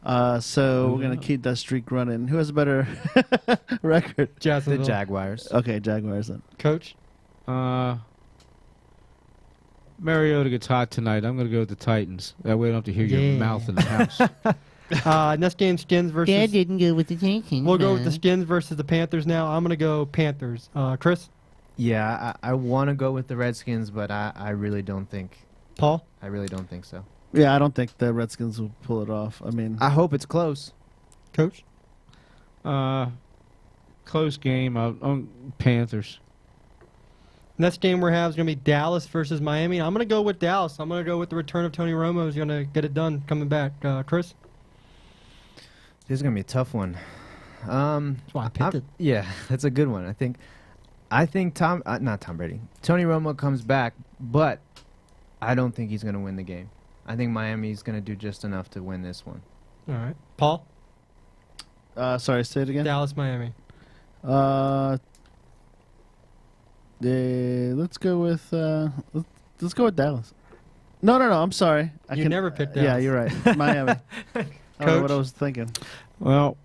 Yeah, So we're gonna keep that streak running. Who has a better record? The Jacksonville. Jaguars. Okay, Jaguars then. Coach. Mariota gets hot tonight. I'm going to go with the Titans. That way I don't have to hear your Yeah. mouth in the house. Next game, Skins versus. didn't go with the Jenkins. We'll go with the Skins versus the Panthers now. I'm gonna go Panthers. Chris, Yeah, I want to go with the Redskins, but I really don't think. Paul. I really don't think so. Yeah, I don't think the Redskins will pull it off. I mean, I hope it's close. Coach. Close game. I'm Panthers. Next game we have is gonna be Dallas versus Miami. I'm gonna go with Dallas. I'm gonna go with the return of Tony Romo. Who's gonna get it done coming back. Chris. This is gonna be a tough one. That's why I picked it. Yeah, that's a good one. I think not Tom Brady. Tony Romo comes back, but I don't think he's gonna win the game. I think Miami's gonna do just enough to win this one. All right. Paul. sorry, say it again. Dallas, Miami. Let's go with let's go with Dallas. No. I'm sorry. You never picked Yeah, Dallas. you're right. Miami. I don't know what I was thinking. Well,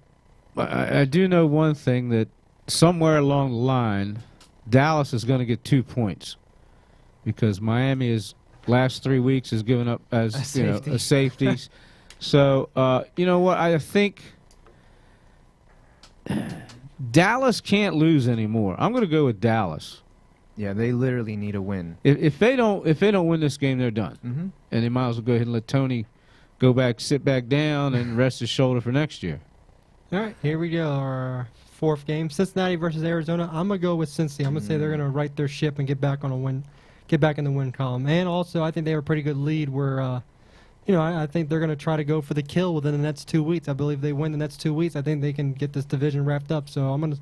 I do know one thing, that somewhere along the line, Dallas is going to get 2 points because Miami is last 3 weeks has given up as safeties. So you know what? I think Dallas can't lose anymore. I'm going to go with Dallas. Yeah, they literally need a win. If they don't win this game, they're done, Mm-hmm. and they might as well go ahead and let Tony go back, sit back down, and rest his shoulder for next year. All right, here we go. Our fourth game, Cincinnati versus Arizona. I'm gonna go with Cincy. I'm gonna say they're gonna right their ship and get back on a win, get back in the win column. And also, I think they have a pretty good lead. Where, I think they're gonna try to go for the kill within the next 2 weeks. I believe they win the next 2 weeks. I think they can get this division wrapped up. So I'm gonna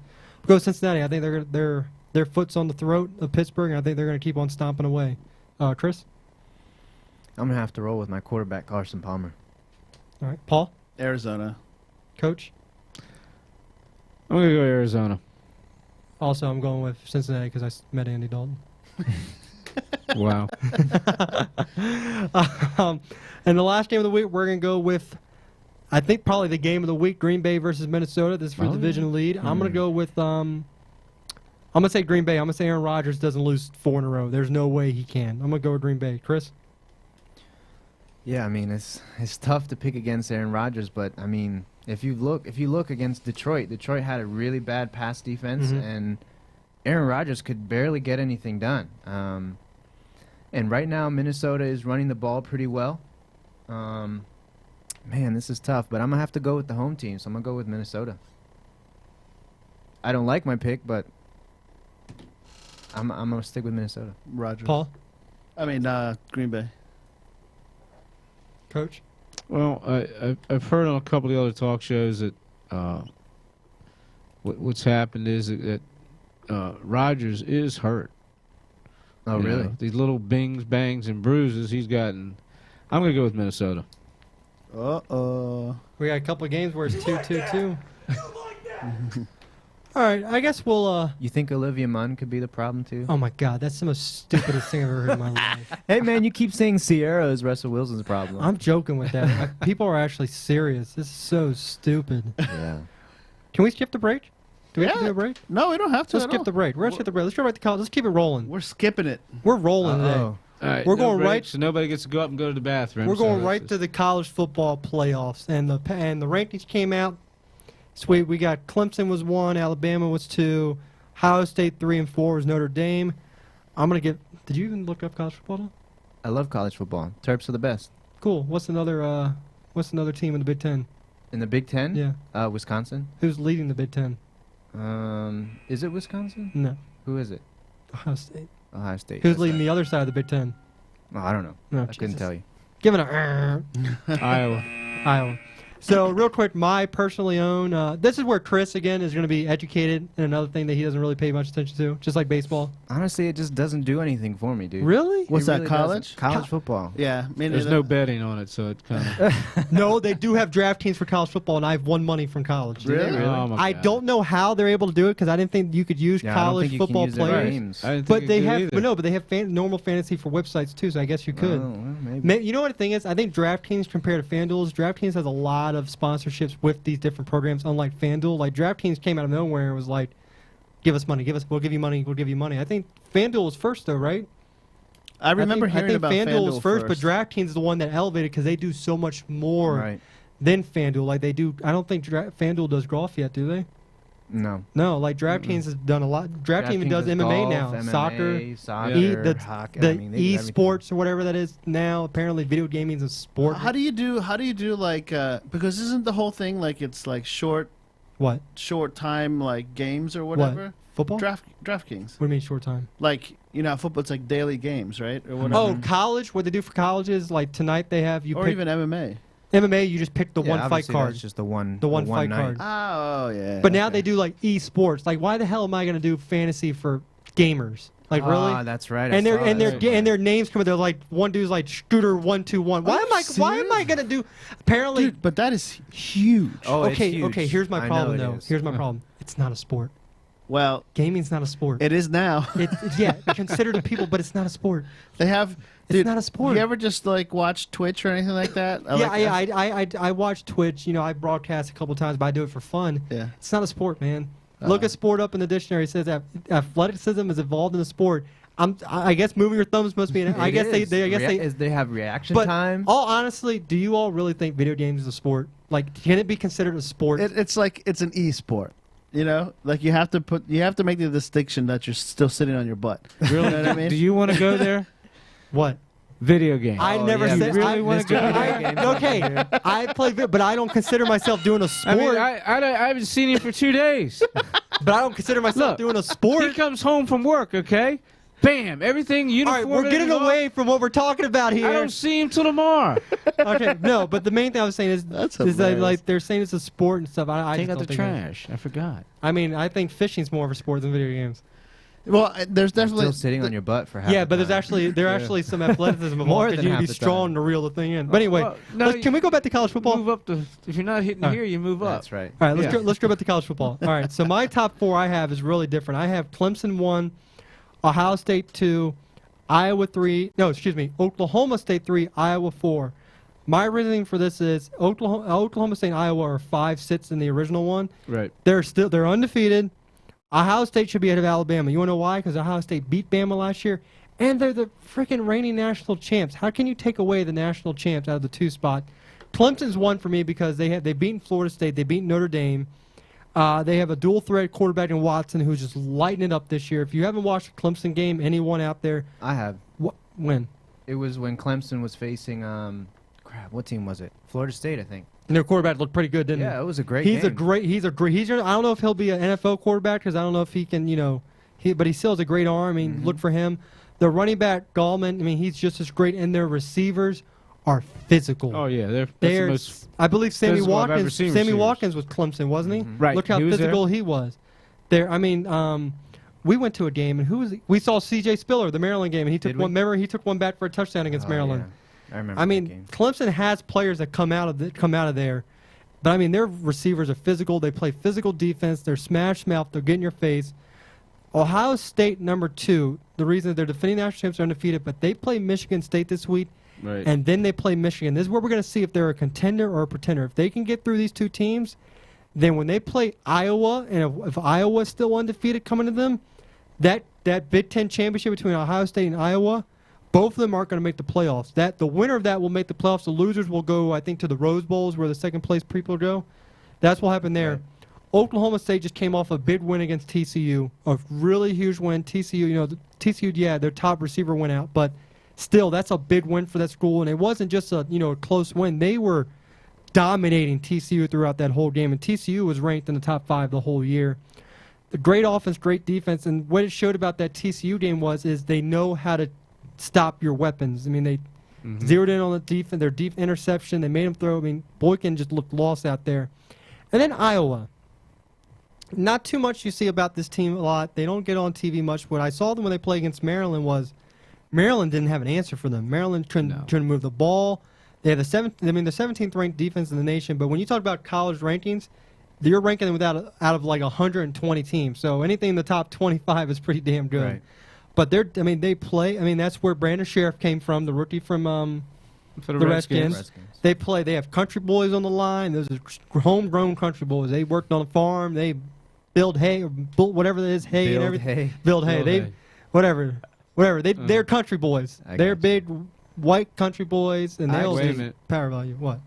go with Cincinnati. I think their foot's on the throat of Pittsburgh, and I think they're gonna keep on stomping away. Chris. I'm gonna have to roll with my quarterback Carson Palmer. All right, Paul. Arizona. Coach. I'm going to go Arizona. Also, I'm going with Cincinnati because I met Andy Dalton. Wow. And the last game of the week, we're going to go with, I think, probably the game of the week, Green Bay versus Minnesota. This is for the division lead. I'm going to go with, I'm going to say Green Bay. I'm going to say Aaron Rodgers doesn't lose 4 in a row. There's no way he can. I'm going to go with Green Bay. Chris? Yeah, I mean it's tough to pick against Aaron Rodgers, but I mean if you look against Detroit had a really bad pass defense, and Aaron Rodgers could barely get anything done. And right now Minnesota is running the ball pretty well. Man, this is tough, but I'm gonna have to go with the home team, so I'm gonna go with Minnesota. I don't like my pick, but I'm gonna stick with Minnesota. Rodgers. Paul? Green Bay. Coach? Well, I've heard on a couple of the other talk shows that what's happened is that Rodgers is hurt. Oh, You really? know, these little bings, bangs, and bruises he's gotten. I'm going to go with Minnesota. Uh-oh. We got a couple of games where it's 2-2-2. All right, I guess we'll, You think Olivia Munn could be the problem too? oh my God, that's the most stupidest thing I've ever heard in my life. Hey man, you keep saying Sierra is Russell Wilson's problem. I'm joking with that. People are actually serious. This is so stupid. Yeah. Can we skip the break? Do we have to Yeah. do a break? No, we don't have to. Let's at skip all. the break. We're going to skip the break. Let's go right to college. Let's keep it rolling. We're skipping it. We're rolling today. Uh-oh. All right, We're no going break, right- so nobody gets to go up and go to the bathroom. We're so going this right is- to the college football playoffs, and the rankings came out. Sweet. We got Clemson was 1, Alabama was 2, Ohio State 3 and 4 was Notre Dame. I'm gonna get. Did you even look up college football? Though? I love college football. Terps are the best. Cool. What's another team in the Big Ten? In the Big Ten? Yeah. Wisconsin. Who's leading the Big Ten? Is it Wisconsin? No. Who is it? Ohio State. Ohio State. Who's that's leading right. the other side of the Big Ten? Oh, I don't know. No, I couldn't Jesus. tell you. Give it a Iowa. Iowa. So real quick, my personally own. This is where Chris again is going to be educated in another thing that he doesn't really pay much attention to, just like baseball. Honestly, it just doesn't do anything for me, dude. Really? What's It that, really college? doesn't. College football. Yeah, me There's neither. no betting on it, so it kind of. No, they do have draft teams for college football, and I've won money from college. Really? Oh my I God. don't know how they're able to do it because I didn't think you could use Yeah, I don't college think you can football use it in players. games. I didn't But think they it could have, either. but no, but they have normal fantasy for websites too. So I guess you could. Oh, well, maybe. You know what the thing is? I think DraftKings compared to FanDuel's, DraftKings has a lot of sponsorships with these different programs, unlike FanDuel. Like DraftKings came out of nowhere and was like, "Give us money, we'll give you money, we'll give you money." I think FanDuel was first though, right? I remember I hearing think about FanDuel was FanDuel first, but DraftKings is the one that elevated because they do so much more Right. than FanDuel. Like they do. I don't think FanDuel does golf yet, do they? No. No, like DraftKings has done a lot. DraftKings even does MMA now, golf, soccer. MMA, soccer, the hockey. the I mean, they do everything. esports or whatever that is now. Apparently, video gaming is a sport. How do you do like because isn't the whole thing like it's like short What? time like games or whatever? Football? DraftKings. What do you mean short time? Like, you know, football, it's like daily games, right? Or whatever. Oh, college. What they do for college is like tonight they have you or pick even MMA. MMA. You just pick the Yeah, one fight obviously card. That's just the one. The one fight night. card. Oh, yeah. But now okay. they do like esports. Like, why the hell am I going to do fantasy for gamers? Like, really? Ah, that's right. I And their saw and that their somewhere. and their names come. They're like one dude's like Scooter121. Why Are am you I? Why am I serious? gonna do? Apparently, Dude, but that is huge. Oh, it's okay, huge. okay. Here's my I know problem it though. is. Here's my problem. It's not a sport. Well, Gaming's not a sport. it is now. Yeah, considered a people, but it's not a sport. They have. It's Dude, not a sport. You ever just like watch Twitch or anything like that? I watch Twitch. You know, I broadcast a couple times, but I do it for fun. Yeah. It's not a sport, man. Look at sport up in the dictionary. It says athleticism is involved in a sport. I guess moving your thumbs must be. I guess they have reaction But time. all honestly, do you all really think video games is a sport? Like, can it be considered a sport? It's like it's an e-sport. You know, like you have to make the distinction that you're still sitting on your butt. Really? You know what I mean? Do you want to go there? What? Video game. I Oh, never yeah, said. you really I, wanna go I- video games okay, over here. I play, but I don't consider myself doing a I sport. mean, I haven't seen him for 2 days. but I don't consider myself Look, doing a He sport. comes home from work, okay? Bam, everything All uniform. right, we're getting everything away from what we're talking about on. I here. don't see him till tomorrow. Okay, no, but the main thing I was saying is That's that hilarious. like they're saying it's a sport and stuff. I Take just out don't the think it is. trash. I forgot. I mean, I think fishing's more of a sport than video games. Well, there's You're definitely still sitting on your butt for half Yeah, the but there's time. actually some athleticism More involved because than you need to half be the strong time. to reel the thing in. But anyway, Well, no, can we go back to college football? Move up the. If you're not hitting All right. here, you move up. That's right. All right, Yeah. let's go back to college football. All right, so my top four I have is really different. I have Clemson 1, Ohio State 2, Iowa 3. No, excuse me, Oklahoma State 3, Iowa 4. My reasoning for this is Oklahoma State and Iowa are 5-6 in the original one. Right. They're undefeated. Ohio State should be ahead of Alabama. You want to know why? Because Ohio State beat Bama last year, and they're the freaking reigning national champs. How can you take away the national champs out of the 2 spot? Clemson's 1 for me because they've beaten Florida State, they beat Notre Dame. They have a dual threat quarterback in Watson who's just lighting it up this year. If you haven't watched a Clemson game, anyone out there, I have. when? It was when Clemson was facing what team was it? Florida State, I think. And their quarterback looked pretty good, didn't Yeah, he? it was a great He's game. I don't know if he'll be an NFL quarterback because I don't know if he can, but he still has a great arm. I mean, look for him. The running back Gallman, I mean, he's just as great, and their receivers are physical. Oh yeah, that's the They're, most. I believe Sammy physical I've ever Watkins. seen Sammy receivers. Watkins was Clemson, wasn't he? Right. Look how he was there. physical he was. I mean, we went to a game, and we saw C.J. Spiller, the Maryland game, and he took Did we? one. Remember, he took one back for a touchdown against Oh, Maryland. yeah. I remember I that mean, game. Clemson has players that come out of there, but I mean, their receivers are physical. They play physical defense. They're smash mouth. They'll get in your face. Ohio State number 2. The reason they're defending national champs are undefeated, but they play Michigan State this week, Right. and then they play Michigan. This is where we're going to see if they're a contender or a pretender. If they can get through these 2 teams, then when they play Iowa, and if Iowa's still undefeated coming to them, that Big Ten championship between Ohio State and Iowa, both of them aren't going to make the playoffs. The winner of that will make the playoffs. The losers will go, I think, to the Rose Bowls where the second place people go. That's what happened there. Right. Oklahoma State just came off a big win against TCU, a really huge win. TCU, TCU, yeah, their top receiver went out, but still, that's a big win for that school. And it wasn't just a a close win. They were dominating TCU throughout that whole game, and TCU was ranked in the top 5 the whole year. The great offense, great defense, and what it showed about that TCU game is they know how to stop your weapons. I mean, they zeroed in on the defense, their deep interception. They made them throw. I mean, Boykin just looked lost out there. And then Iowa. Not too much you see about this team a lot. They don't get on TV much. What I saw them when they played against Maryland was Maryland didn't have an answer for them. Maryland couldn't move the ball. They have the 17th ranked defense in the nation. But when you talk about college rankings, you're ranking them out of like 120 teams. So anything in the top 25 is pretty damn good. Right. But they play. I mean, that's where Brandon Sheriff came from, the rookie from For the Redskins. Redskins. They play. They have country boys on the line. Those are homegrown country boys. They worked on a farm. They build hay or built whatever it is, hay and everything. Build hay. Whatever. They're country boys. They're big white country boys, and they'll wait a minute. power value. What?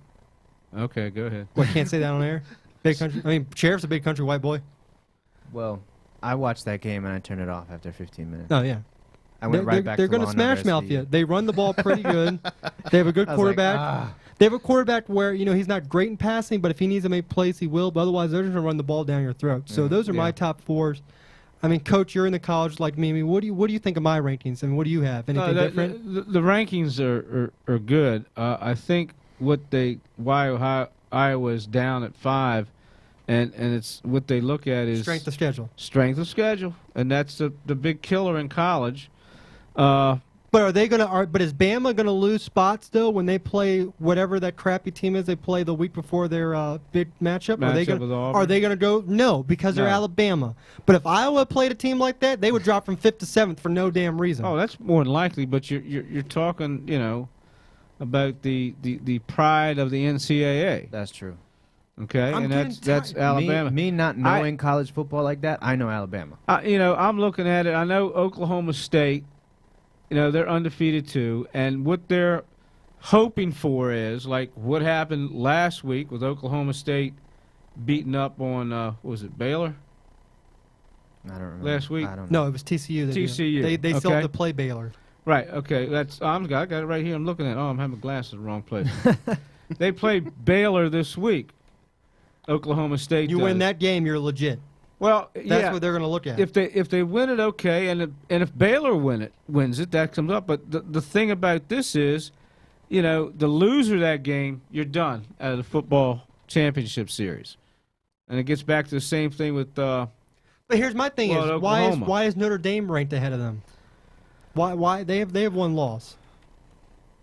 Okay, go ahead. What? Can't say that on air. Big country. I mean, Sheriff's a big country white boy. Well, I watched that game and I turned it off after 15 minutes. Oh yeah. I went right back They're to going to Law and smash Order mouth SVU. you. They run the ball pretty good. They have a good I was like, quarterback. They have a quarterback where he's not great in passing, but if he needs to make plays, he will. But otherwise, they're just going to run the ball down your throat. So those are my top 4s. I mean, Coach, you're in the college like me. I mean, what do you think of my rankings? I mean, what do you have? Anything different? The rankings are good. I think why Iowa is down at 5, and it's what they look at is Strength of schedule. Strength of schedule, and that's the big killer in college. But are they gonna? But is Bama gonna lose spots though when they play whatever that crappy team is they play the week before their big matchup? With Auburn? Are they gonna go? No, because they're No. Alabama. But if Iowa played a team like that, they would drop from 5th to 7th for no damn reason. Oh, that's more than likely. But you're talking about the pride of the NCAA. That's true. Okay, I'm and getting that's tired. Alabama. Me not knowing college football like that, I know Alabama. I'm looking at it. I know Oklahoma State. They're undefeated too, and what they're hoping for is like what happened last week with Oklahoma State beating up on what was it, Baylor? I don't remember. Last week? I don't know. No, it was TCU. TCU. They still Okay. have to play Baylor. Right. Okay. I got it right here. I'm looking at. Oh, I'm having glasses in the wrong place. They played Baylor this week. Oklahoma State. You win does. that game, you're legit. Well, That's what they're going to look at. If they win it, okay, and if Baylor wins it, that comes up. But the thing about this is, the loser of that game, you're done out of the football championship series, and it gets back to the same thing with. But here's my thing: Well, is Oklahoma. why is Notre Dame ranked ahead of them? Why they have one loss?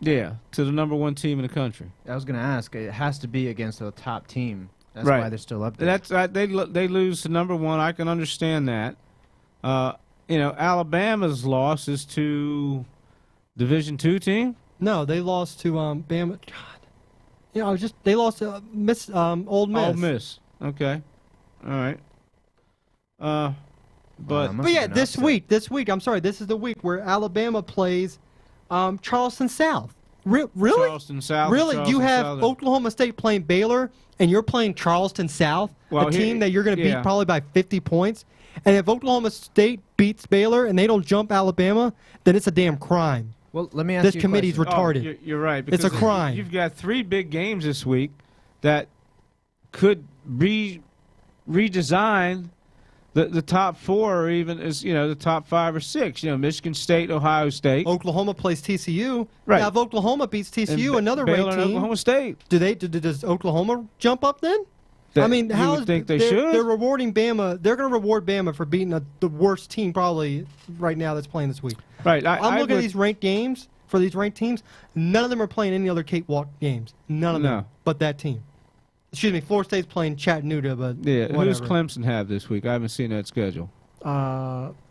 Yeah, to the number 1 team in the country. I was going to ask. It has to be against a top team. That's Right. why they're still up there. That's they lose to number 1. I can understand that. Alabama's loss is to Division II team. No, they lost to Bama. God, they lost to Old Miss. Ole Miss. Okay. All right. Wow, But must But yeah, have been this week. I'm sorry, this is the week where Alabama plays Charleston South. Really? Charleston South. Really? You Charleston have Southern. Oklahoma State playing Baylor, and you're playing Charleston South, Well, a team that you're going to yeah. beat probably by 50 points. And if Oklahoma State beats Baylor and they don't jump Alabama, then it's a damn crime. Well, let me ask This you a committee's question. retarded. You're right. It's a because crime. You've got 3 big games this week that could redesign the top 4, or even the top 5 or 6. Michigan State, Ohio State. Oklahoma plays TCU. Right. Now, if Oklahoma beats TCU, and another Baylor ranked and team, Oklahoma State. does Oklahoma jump up then? I mean, you how would is think they they're, should. They're rewarding Bama. They're going to reward Bama for beating the worst team probably right now that's playing this week. Right. I'm looking at these ranked games for these ranked teams. None of them are playing any other cakewalk games. None of them. No. But that team. Excuse me. Florida State's playing Chattanooga, but Yeah. Who does whatever. Clemson have this week? I haven't seen that schedule.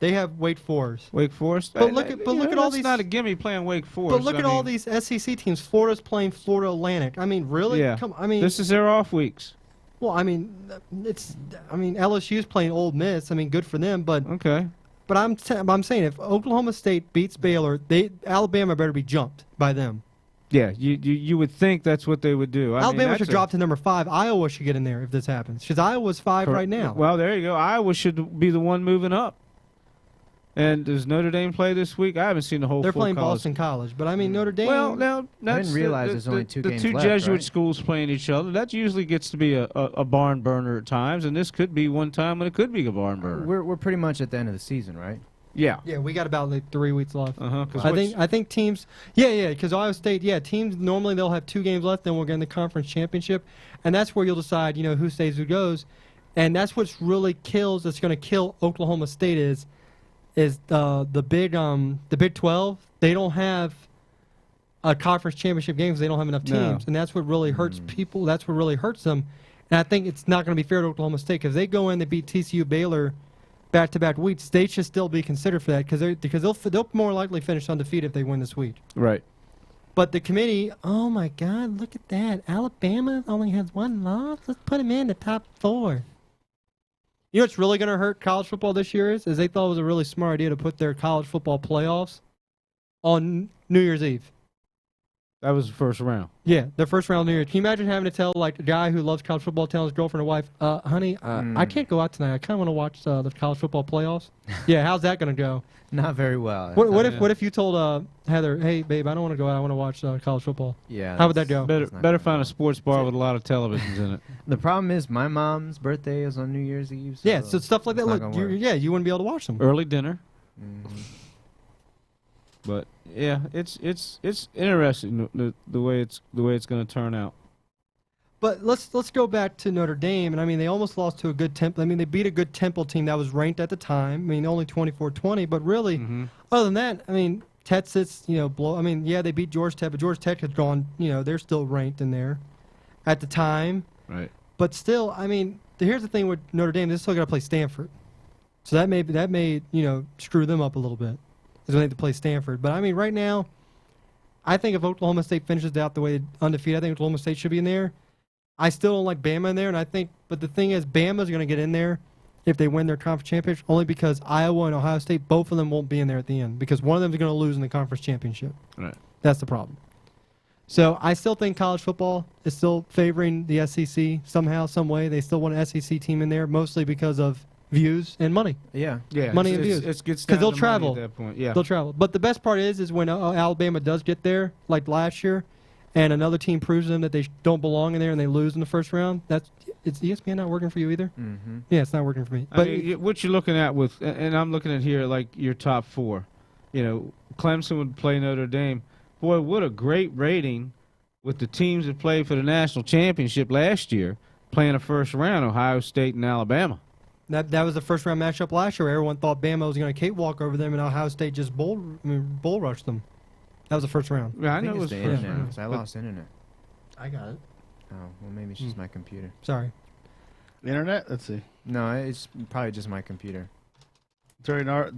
They have Wake Forest. Wake Forest. But look at all that's these. not a gimme playing Wake Forest. But look at all these SEC teams. Florida's playing Florida Atlantic. I mean, really? Yeah. Come. I mean, This is their off weeks. well, I mean, LSU's playing Old Miss. I mean, good for them. But Okay. I'm saying if Oklahoma State beats Baylor, Alabama better be jumped by them. Yeah, you would think that's what they would do. Alabama should drop to number 5. Iowa should get in there if this happens. Because Iowa's 5 right now. Well, there you go. Iowa should be the one moving up. And does Notre Dame play this week? I haven't seen the whole. They're full playing college. Boston College, but I mean Notre Dame. Well, now I didn't realize there's only two games The two left, Jesuit right? schools playing each other. That usually gets to be a barn burner at times, and this could be one time when it could be a barn burner. We're pretty much at the end of the season, right? Yeah. Yeah, we got about like 3 weeks left. I think teams. Yeah, because Ohio State. Yeah, teams normally they'll have 2 games left, then we'll get in the conference championship, and that's where you'll decide who stays, who goes, and that's what's really kills. That's going to kill Oklahoma State is the Big 12. They don't have a conference championship game because they don't have enough teams, and that's what really hurts people. That's what really hurts them, and I think it's not going to be fair to Oklahoma State because they go in, they beat TCU, Baylor, back-to-back weeks. They should still be considered for that because they'll more likely finish undefeated if they win this week. Right. But the committee, oh my God, look at that! Alabama only has 1 loss. Let's put them in the top 4. You know what's really going to hurt college football this year is they thought it was a really smart idea to put their college football playoffs on New Year's Eve. That was the first round. Yeah, the first round of New Year's. Can you imagine having to tell like a guy who loves college football telling his girlfriend or wife, honey, I can't go out tonight. I kind of want to watch the college football playoffs. Yeah, how's that going to go? Not very well. What if you told Heather, hey babe, I don't want to go out. I want to watch college football. Yeah. How would that go? Better find a sports bar with a lot of televisions in it. The problem is my mom's birthday is on New Year's Eve. So Yeah, so stuff like that. it's not Look, gonna work. you wouldn't be able to watch them. Early dinner. Mhm. But yeah, it's interesting the way it's going to turn out. But let's go back to Notre Dame, and I mean they almost lost to a good Temple. I mean they beat a good Temple team that was ranked at the time. I mean only 24-20, but really, other than that, I mean Texas, blow. I mean yeah they beat Georgia Tech, but Georgia Tech has gone. They're still ranked in there, at the time. Right. But still, I mean here's the thing with Notre Dame, they're still got to play Stanford, so that may screw them up a little bit, is when they have to play Stanford. But I mean right now, I think if Oklahoma State finishes out the way undefeated, I think Oklahoma State should be in there. I still don't like Bama in there, but the thing is, Bama's going to get in there if they win their conference championship, only because Iowa and Ohio State, both of them won't be in there at the end, because one of them is going to lose in the conference championship. Right. That's the problem. So I still think college football is still favoring the SEC somehow, some way. They still want an SEC team in there, mostly because of views and money. Yeah. Yeah. Money and views. It gets Because down they'll to money travel. at that point. Yeah. They'll travel. But the best part is when Alabama does get there, like last year, and another team proves to them that they don't belong in there and they lose in the first round, it's ESPN not working for you either? Mm-hmm. Yeah, it's not working for me. I But mean, what you're looking at and I'm looking at here like your top 4. Clemson would play Notre Dame. Boy, what a great rating with the teams that played for the national championship last year, playing a first round, Ohio State and Alabama. that was the first round matchup last year. Everyone thought Bama was going to cakewalk over them, and Ohio State just bull rushed them. That was the first round. Yeah, I I know think it was it's the first internet, round. 'cause I but- lost internet. I got it. Oh, well, maybe it's just my computer. Sorry. Internet. Let's see. No, it's probably just my computer. During our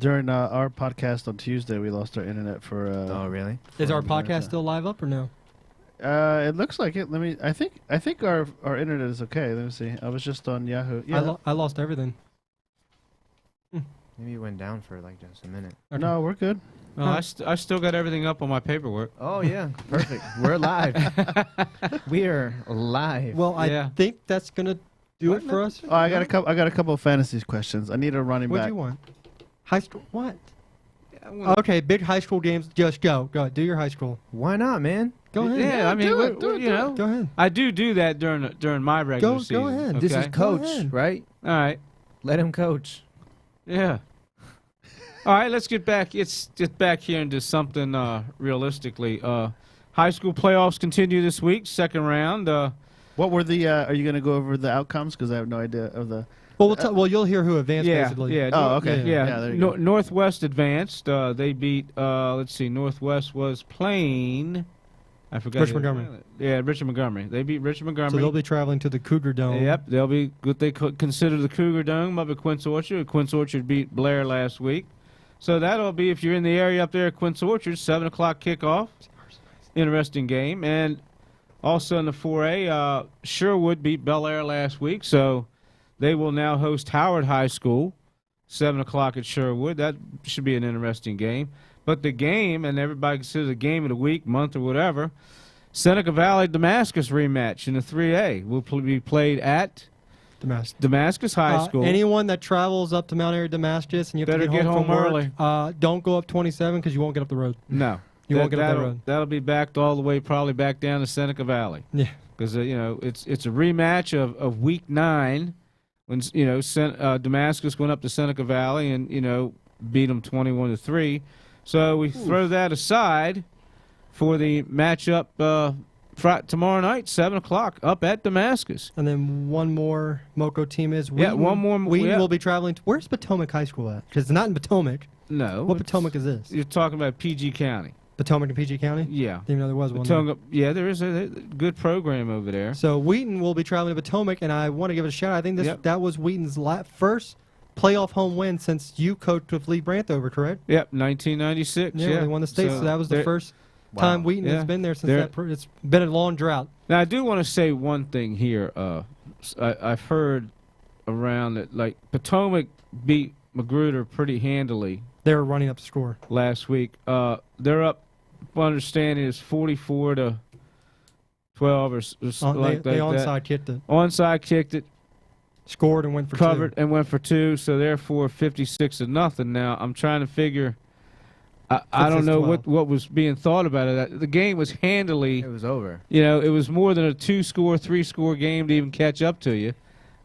podcast on Tuesday, we lost our internet for. Oh, really? Is our for- podcast still live up or no? It looks like it. I think our internet is okay. Let me see. I was just on Yahoo. Yeah. I lost everything. Maybe it went down for like just a minute. Okay. No, we're good. No, I still got everything up on my paperwork. Oh, yeah. Perfect. We're live. We are live. Well, Yeah. I think that's going to do it for us. Oh, I got a couple of fantasy questions. I need a running What do back. you want? High school? What? Okay, big high school games. Just go. Go. Do your high school. Why not, man? Go ahead. Yeah, I mean, do it, you know, Go ahead. I do that during my regular Go season. ahead. This is okay? coach, ahead. right? All right. Let him coach. Yeah. All right, let's get back. It's get back here into something realistically. High school playoffs continue this week, second round. What were the? Are you going to go over the outcomes? Because I have no idea of the. Well, you'll hear who advanced yeah, basically. yeah. Oh, okay. Yeah, Yeah, there you go. Northwest advanced. They beat. Let's see. Northwest was playing. I forgot. Richmond Montgomery. Yeah, Richmond Montgomery. They beat Richmond Montgomery. So they'll be traveling to the Cougar Dome. Yep, they'll be what they consider the Cougar Dome up at Quince Orchard. Quince Orchard beat Blair last week. So that'll be, if you're in the area up there at Quince Orchard, 7 o'clock kickoff. Interesting game. And also in the 4A, Sherwood beat Bel Air last week. So they will now host Howard High School, 7 o'clock at Sherwood. That should be an interesting game. But the game, and everybody considers the game of the week, month, or whatever, Seneca Valley Damascus rematch in the 3A will be played at Damascus High School. Anyone that travels up to Mount Airy Damascus and you have Better to get home from work, early. Don't go up 27 because you won't get up the road. No. You won't get up that that'll- road. That'll be backed all the way, probably back down to Seneca Valley. Yeah. Because, it's a rematch of Week 9 when, Damascus went up to Seneca Valley and, beat them 21-3. So we throw that aside for the matchup tomorrow night, 7 o'clock, up at Damascus. And then one more Moco team is Yeah, Wheaton. one more- Wheaton yeah. will be traveling. Where's Potomac High School at? Because it's not in Potomac. No. What it's- Potomac is this? You're talking about PG County. Potomac and PG County? Yeah. Didn't even know there was one. there. Potomac, yeah, there is a good program over there. So Wheaton will be traveling to Potomac, and I want to give it a shout. I think that was Wheaton's first playoff home win since you coached with Lee Branthover, correct? Yep, 1996. Yeah, they won the state, so that was the they're- first time Wheaton Yeah. has been there since They're- that. It's been a long drought. Now, I do want to say one thing here. I've heard around that, like, Potomac beat Magruder pretty handily They were running up the score. last week. They're up, my understanding is 44-12 or like They that. onside kicked it, Onside kicked it, scored, and went for covered, two. and went for 2. So therefore, 56-0. Now I'm trying to figure. I don't know 56-12. what was being thought about it. The game was handily. It was over. It was more than a 2-score, 3-score game to even catch up to you.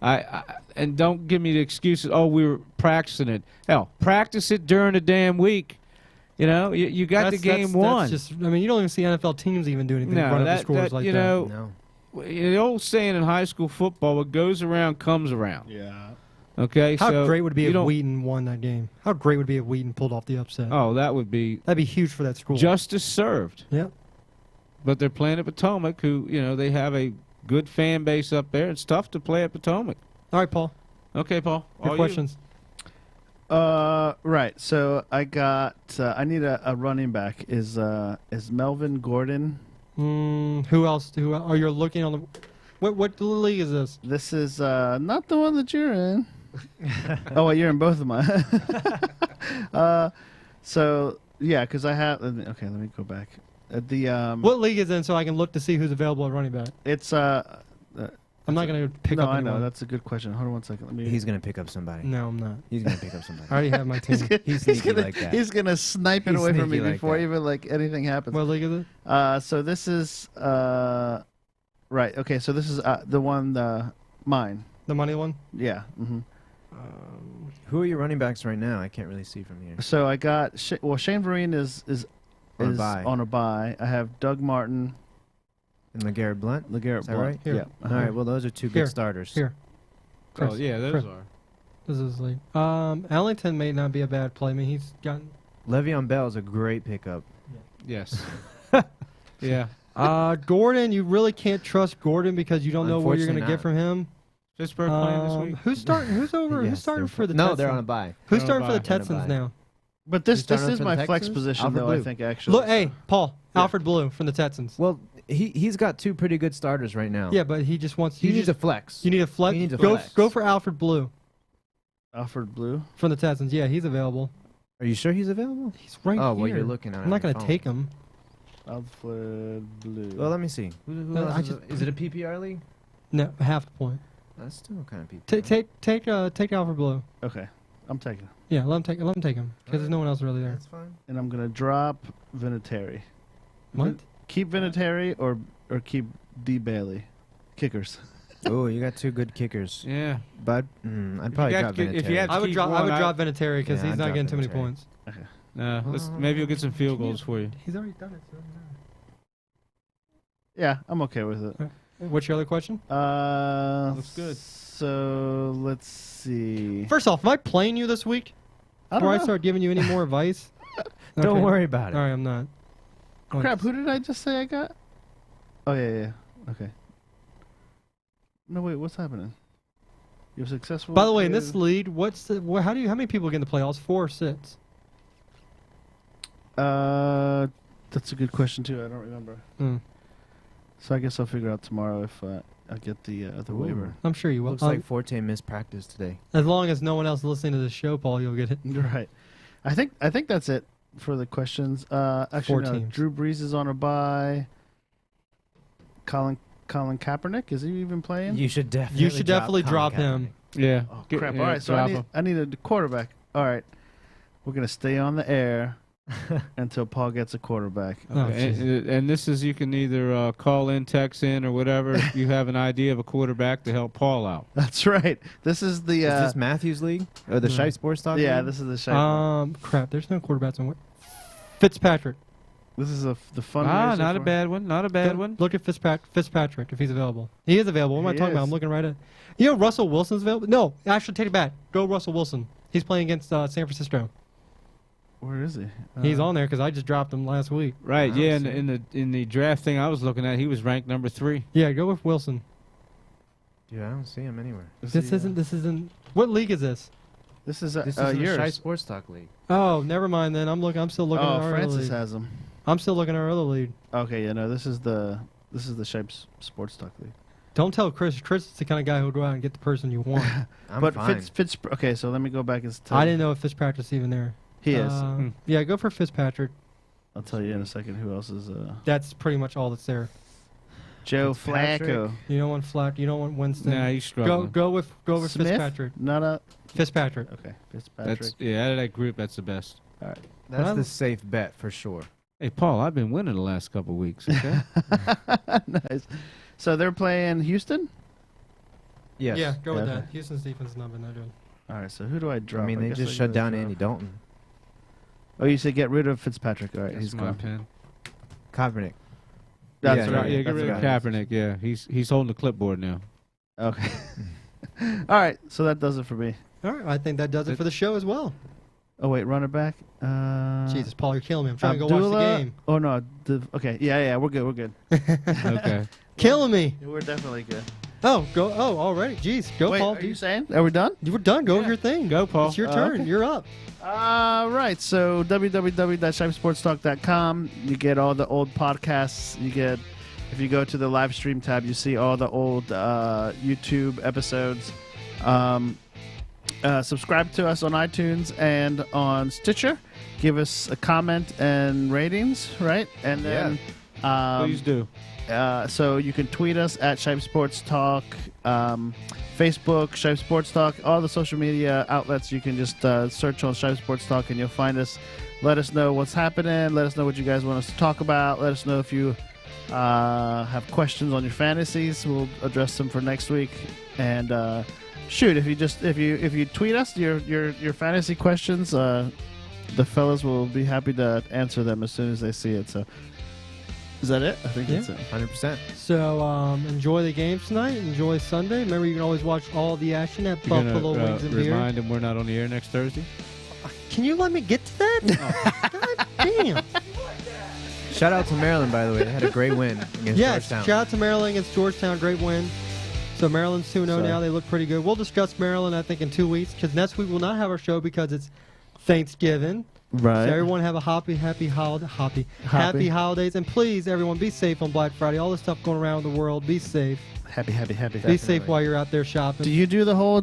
And don't give me the excuses. Oh, we were practicing it. Hell, practice it during the damn week. You got the game won. That's just, I mean, you don't even see NFL teams even do anything No, run up the that- scores that, like you that. know, No. The old saying in high school football: "What goes around comes around." Yeah. Okay, How so great would it be you if don't- Wheaton won that game? How great would it be if Wheaton pulled off the upset? Oh, that would be That'd be huge for that school. justice served. Yeah. But they're playing at Potomac, who they have a good fan base up there. It's tough to play at Potomac. All right, Paul. Okay, Paul. Your all you. questions. Right. So I got. I need a running back. Is Melvin Gordon? Who else? Are you looking on the? What league is this? This is not the one that you're in. Oh, well, you're in both of mine. So yeah, because I have. Okay, let me go back. What league is it in so I can look to see who's available at running back? It's I'm not going to pick no, up I anyone. know that's a good question. Hold on one second. Let me. He's gonna pick up somebody. No, I'm not. He's gonna pick up somebody. I already have my team. He's sneaky like that. He's gonna snipe it He's away from me sneaky like before that. even anything happens. What league is it? So this is right. Okay, so this is the one mine. The money one? Yeah. hmm Who are your running backs right now? I can't really see from here. So I got Shane Vereen is On a bye. on a bye. I have Doug Martin, And LeGarrette Blunt. LeGarrette Is that Blount. right? Here. Yeah. All right. Well, those are two Here. good starters. Here. Oh, Chris, yeah, those Chris. are. This is league. Ellington may not be a bad play. I mean, he's gotten. Le'Veon Bell is a great pickup. Yes. Yeah. Gordon, you really can't trust Gordon because you don't know what you're going to Unfortunately get from him. Pittsburgh playing this week. Who's starting? Who's over? Yes, who's starting they're for the? no, Texans? they're on a bye. Who's They're on a starting for the bye. On a Texans bye. now? But this You starting is for my the flex Texans? position Alfred though. I Blue. think actually. Look, hey, Paul, Alfred Blue from the Texans. Well, he's got two pretty good starters right now. Yeah, but he just wants. He you needs just, a flex. You need a flex. he needs a go flex. go for Alfred Blue Alfred Blue. from the Texans. Yeah, he's available. Are you sure he's available? He's right Oh, here. well, you're looking at it. I'm not on your going to phone. take him. Alfred Blue. Well, let me see. Who No, else I is, just- is it a PPR league? No, half a point. That's still kind of PPR. Take Alfred Blue. Okay, I'm taking him. Yeah, let him take him because there's no one else really there. That's fine. And I'm gonna drop Vinatieri. What? Keep Vinatieri or keep D Bailey. Kickers. Oh, you got two good kickers. Yeah. But I'd probably got drop to get- if you Vinatieri. had- I would keep drop. I one would out. drop Vinatieri because Yeah, he's I'd not drop getting too many Vinatieri. points. Maybe you'll get some field goals for you. He's already done it. Yeah, I'm okay with it. What's your other question? Looks good. So let's see. First off, am I playing you this week I before I don't know. start giving you any more advice? Don't Okay. worry about it. All right, I'm not. Crap, who did I just say I got? Oh yeah. Okay. No wait, what's happening? You're successful. By the way, in this league, how many people get in the playoffs? 4 or 6? That's a good question too. I don't remember. Hmm. So I guess I'll figure out tomorrow if I get the waiver. I'm sure you will. Looks like Forte missed practice today. As long as no one else is listening to the show, Paul, you'll get it. Right. I think that's it for the questions. Actually, 4 no. teams. Drew Brees is on a bye. Colin Colin Kaepernick. Is he even playing? You should definitely. You should definitely drop him. Yeah. Oh, Get- crap. yeah, All right, so drop him. I need a quarterback. All right. We're going to stay on the air until Paul gets a quarterback. Oh, Okay, and this is, you can either call in, text in, or whatever if you have an idea of a quarterback to help Paul out. That's right. This is the... Is this Matthews League or the No. Shipe Sports Talk? yeah, League? this is the shape. Crap. There's no quarterbacks on what? Fitzpatrick. This is the fundraiser. Not a for- bad one. Not a bad Go- one. Look at Fitzpatrick if he's available. He is available. What am I He talking about? is. I'm looking right at. You know Russell Wilson's available. No, actually take it back. Go Russell Wilson. He's playing against San Francisco. Where is he? He's on there because I just dropped him last week. Right. I Yeah. don't In the draft thing I was looking at, he was ranked number 3. Yeah, go with Wilson. Dude, I don't see him anywhere. This isn't. What league is this? This is This is the yours. Shipe Sports Talk League. Oh, never mind then. I'm still looking at Oh, our other Francis league. has him. I'm still looking at our other league. Okay, yeah, no, this is the Shape Sports Talk League. Don't tell Chris. Chris is the kind of guy who'll go out and get the person you want. I'm but fine. okay, so let me go back and tell I you. didn't know if Fitzpatrick's even there. He is. Yeah, go for Fitzpatrick. I'll tell you in a second who else is. That's pretty much all that's there. Joe Fitzpatrick. Flacco. You don't want Flack. You don't want Winston. Nah, he's struggling. go with Smith? Fitzpatrick. Not a. Fitzpatrick. Okay, Fitzpatrick. That's out of that group, that's the best. All right. That's Well, the safe bet for sure. Hey, Paul, I've been winning the last couple of weeks. Okay. Nice. So they're playing Houston. Yes. Yeah, go with Yeah, that. okay. Houston's defense is not been that good. All right. So who do I drop? I mean, they guess just I shut gotta down drop- Andy Dalton. Oh, you said get rid of Fitzpatrick. All right, That's he's my gone. pen. Kaepernick. That's Yeah, right. Yeah, get That's rid of right. Kaepernick. Yeah, he's holding the clipboard now. Okay. All right. So that does it for me. All right, I think that does it for the show as well. Oh wait, run it back. Jesus, Paul, you're killing me. I'm trying to go watch the Abdullah- game. Oh no. Okay. Yeah. We're good. We're good. Okay. Killing me. We're definitely good. Oh, go. Oh, already. Jeez, go, Wait, Paul. are you saying? Are we done? You were done. Go with Yeah. your thing. Go, Paul. It's your turn. okay. You're up. Right. So www.shipesportstalk.com. You get all the old podcasts. You get, if you go to the live stream tab, you see all the old YouTube episodes. Subscribe to us on iTunes and on Stitcher. Give us a comment and ratings, right? And then, Please do. so you can tweet us at Shipe Sports Talk, Facebook, Shipe Sports Talk, all the social media outlets. You can just search on Shipe Sports Talk and you'll find us. Let us know what's happening. Let us know what you guys want us to talk about. Let us know if you have questions on your fantasies. We'll address them for next week. And shoot, if you tweet us your fantasy questions, the fellas will be happy to answer them as soon as they see it. So. Is that it? I think that's it. 100%. So enjoy the game tonight. Enjoy Sunday. Remember, you can always watch all the action at You're Buffalo gonna, Wings and Beer. remind them we're not on the air next Thursday. Can you let me get to that? God damn. Shout out to Maryland, by the way. They had a great win against Yes, Georgetown. shout out to Maryland against Georgetown. Great win. So Maryland's 2-0 So- now. They look pretty good. We'll discuss Maryland, I think, in 2 weeks because next week we'll not have our show because it's Thanksgiving. Right. So everyone have a happy holidays. And please, everyone, be safe on Black Friday. All the stuff going around the world, be safe. Happy. Be safe while you're out there shopping. Do you do the whole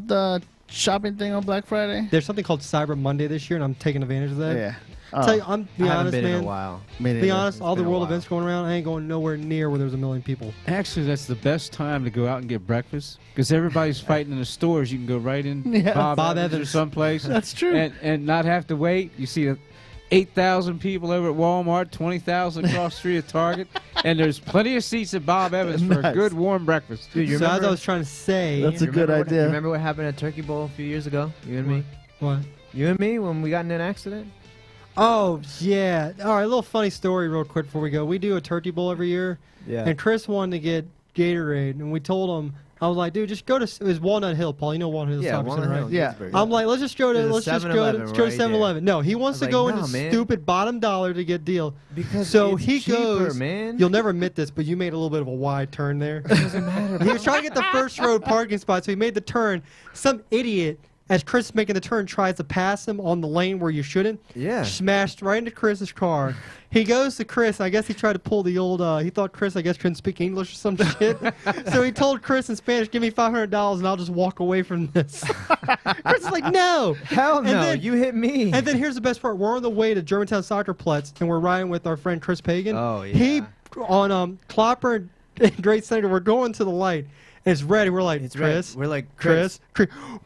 shopping thing on Black Friday? There's something called Cyber Monday this year, and I'm taking advantage of that. Yeah. Tell you, I'm be I haven't honest, been in a man. while. Be honest, all the been a world while. events going around, I ain't going nowhere near where there's a million people. Actually, that's the best time to go out and get breakfast because everybody's fighting in the stores. You can go right in Yeah. Bob Evans or Evans. someplace. That's true. and not have to wait. You see 8,000 people over at Walmart, 20,000 across the street at Target, and there's plenty of seats at Bob Evans for a Nice. good warm breakfast. Dude, you So as remember, I was trying to say, That's a you good remember idea. You remember what happened at Turkey Bowl a few years ago? You and me? what? You and me when we got in an accident? Oh yeah. All right, a little funny story real quick before we go. We do a turkey bowl every year, Yeah. and Chris wanted to get Gatorade, and we told him, I was like, dude, just go to it was Walnut Hill, Paul. You know Walnut Hill Yeah, shopping Walnut center, Hill, right? Yeah. Ginsburg. I'm like, let's just go to There's a let's just go 7-Eleven to 7-Eleven. right No, he wants I to was go like, into "Nah, man." stupid bottom dollar to get deal. because So it's he cheaper, goes, man. You'll never admit this, but you made a little bit of a wide turn there. It doesn't matter. He was trying to get the first row parking spot, so he made the turn. Some idiot, as Chris is making the turn, tries to pass him on the lane where you shouldn't. Yeah. Smashed right into Chris's car. He goes to Chris. I guess he tried to pull the old. He thought Chris, I guess, couldn't speak English or some shit. So he told Chris in Spanish, "Give me $500 and I'll just walk away from this." Chris is like, "No." Hell And no, then- you hit me. And then here's the best part: we're on the way to Germantown Soccerplatz, and we're riding with our friend Chris Pagan. Oh, yeah. He on Klopper Great Senator, we're going to the light. And it's red. And we're like, It's Chris. red. We're like, Chris.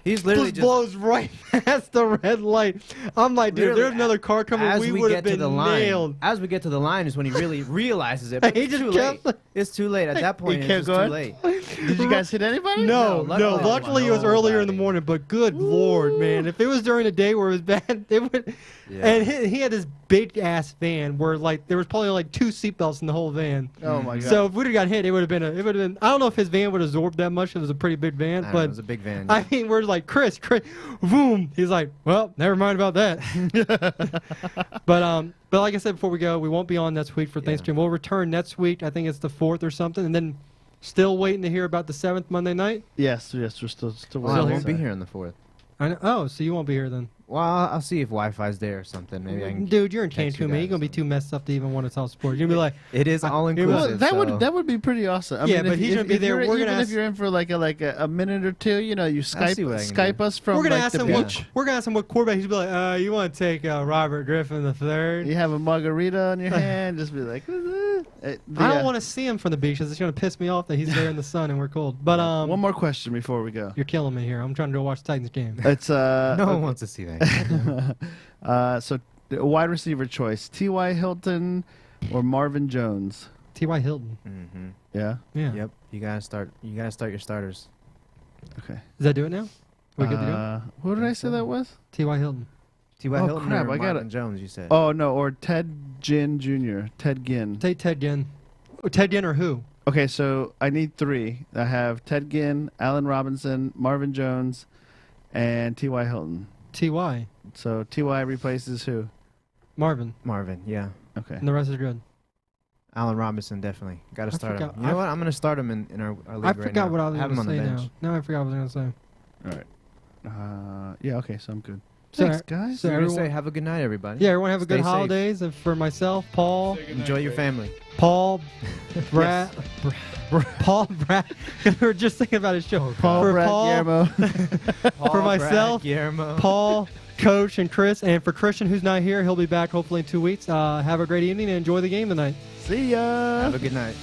He's literally just blows right past the red light. I'm like, dude, if Literally, there's another car coming, as we we would get have to been the nailed. line, as we get to the line is when he really realizes it. But He it's just too kept- late. It's too late. At that point, kept it's just going? too late. Did you guys hit anybody? No, No, no. luckily Luckily, it was earlier in the nobody. morning. But good lord, man, if it was during the day where it was bad, it would. Yeah. And he had this big ass van where like there was probably like 2 seatbelts in the whole van. Oh my god. So if we'd have got hit, it would have been. It would have been. I don't know if his van would have absorbed that much. It was a pretty big van, I don't know, but it was a big van. I mean, we're like Chris, boom. He's like, well, never mind about that. But like I said before we go, we won't be on next week for Yeah. Thanksgiving. We'll return next week. I think it's the 4th or something, and then still waiting to hear about the 7th Monday night. yes, we're still Well, I Still won't be here. here on the 4th. I know. Oh, so you won't be here then? Well, I'll see if Wi-Fi's there or something. Maybe I can. Dude, you're in text you Cancun, man. You're guys gonna be or too messed up to even want to talk sports. You're gonna be like, It is all Well, inclusive. Well, that would be pretty awesome. I Yeah, mean, but if, he's if, gonna be if there. you're- We're gonna even if ask- you're in for like a minute or two, you see what I can Skype do. us from. we're gonna like, ask the him beach. what we're gonna ask him what quarterback. He's gonna be like, you want to take Robert Griffin the third? You have a margarita in your hand, just be like. I don't want to see him from the beach. 'Cause it's gonna piss me off that he's there in the sun and we're cold. But One more question before we go. you're killing me here. I'm trying to go watch the Titans game. It's no one okay. wants to see that. So the wide receiver choice: T.Y. Hilton or Marvin Jones. T.Y. Hilton. hmm Yeah. Yeah. Yep. You gotta start your starters. Okay. Does that do it now? We good to go? Who did I say that was? T.Y. Hilton. T.Y. Oh, Hilton crap, or I got Marvin it. Jones? You said. Oh no, or Ted Ginn Jr. Ted Ginn. Take Ted Ginn. Ted Ginn or who? Okay, so I need 3. I have Ted Ginn, Allen Robinson, Marvin Jones, and T.Y. Hilton. T.Y. So T.Y. replaces who? Marvin. Marvin. Yeah. Okay. And the rest is good. Allen Robinson definitely got to I start him. forgot- You know what? I'm gonna start him in our league I right forgot now. what I was Have him going on to the say bench. now. No, I forgot what I was going to say. All right. Yeah. Okay. So I'm good. So- Thanks, guys. so We're gonna everyone- say have a good night, everybody. Yeah, everyone have a good Stay safe. holidays. And for myself, Paul, Enjoy your family. Brad, Paul, Brad. We were just thinking about his show. Paul, for Brad, Paul, Guillermo. for myself, Guillermo. Paul, Coach, and Chris, and for Christian, who's not here, he'll be back hopefully in 2 weeks. Have a great evening and enjoy the game tonight. See ya. Have a good night.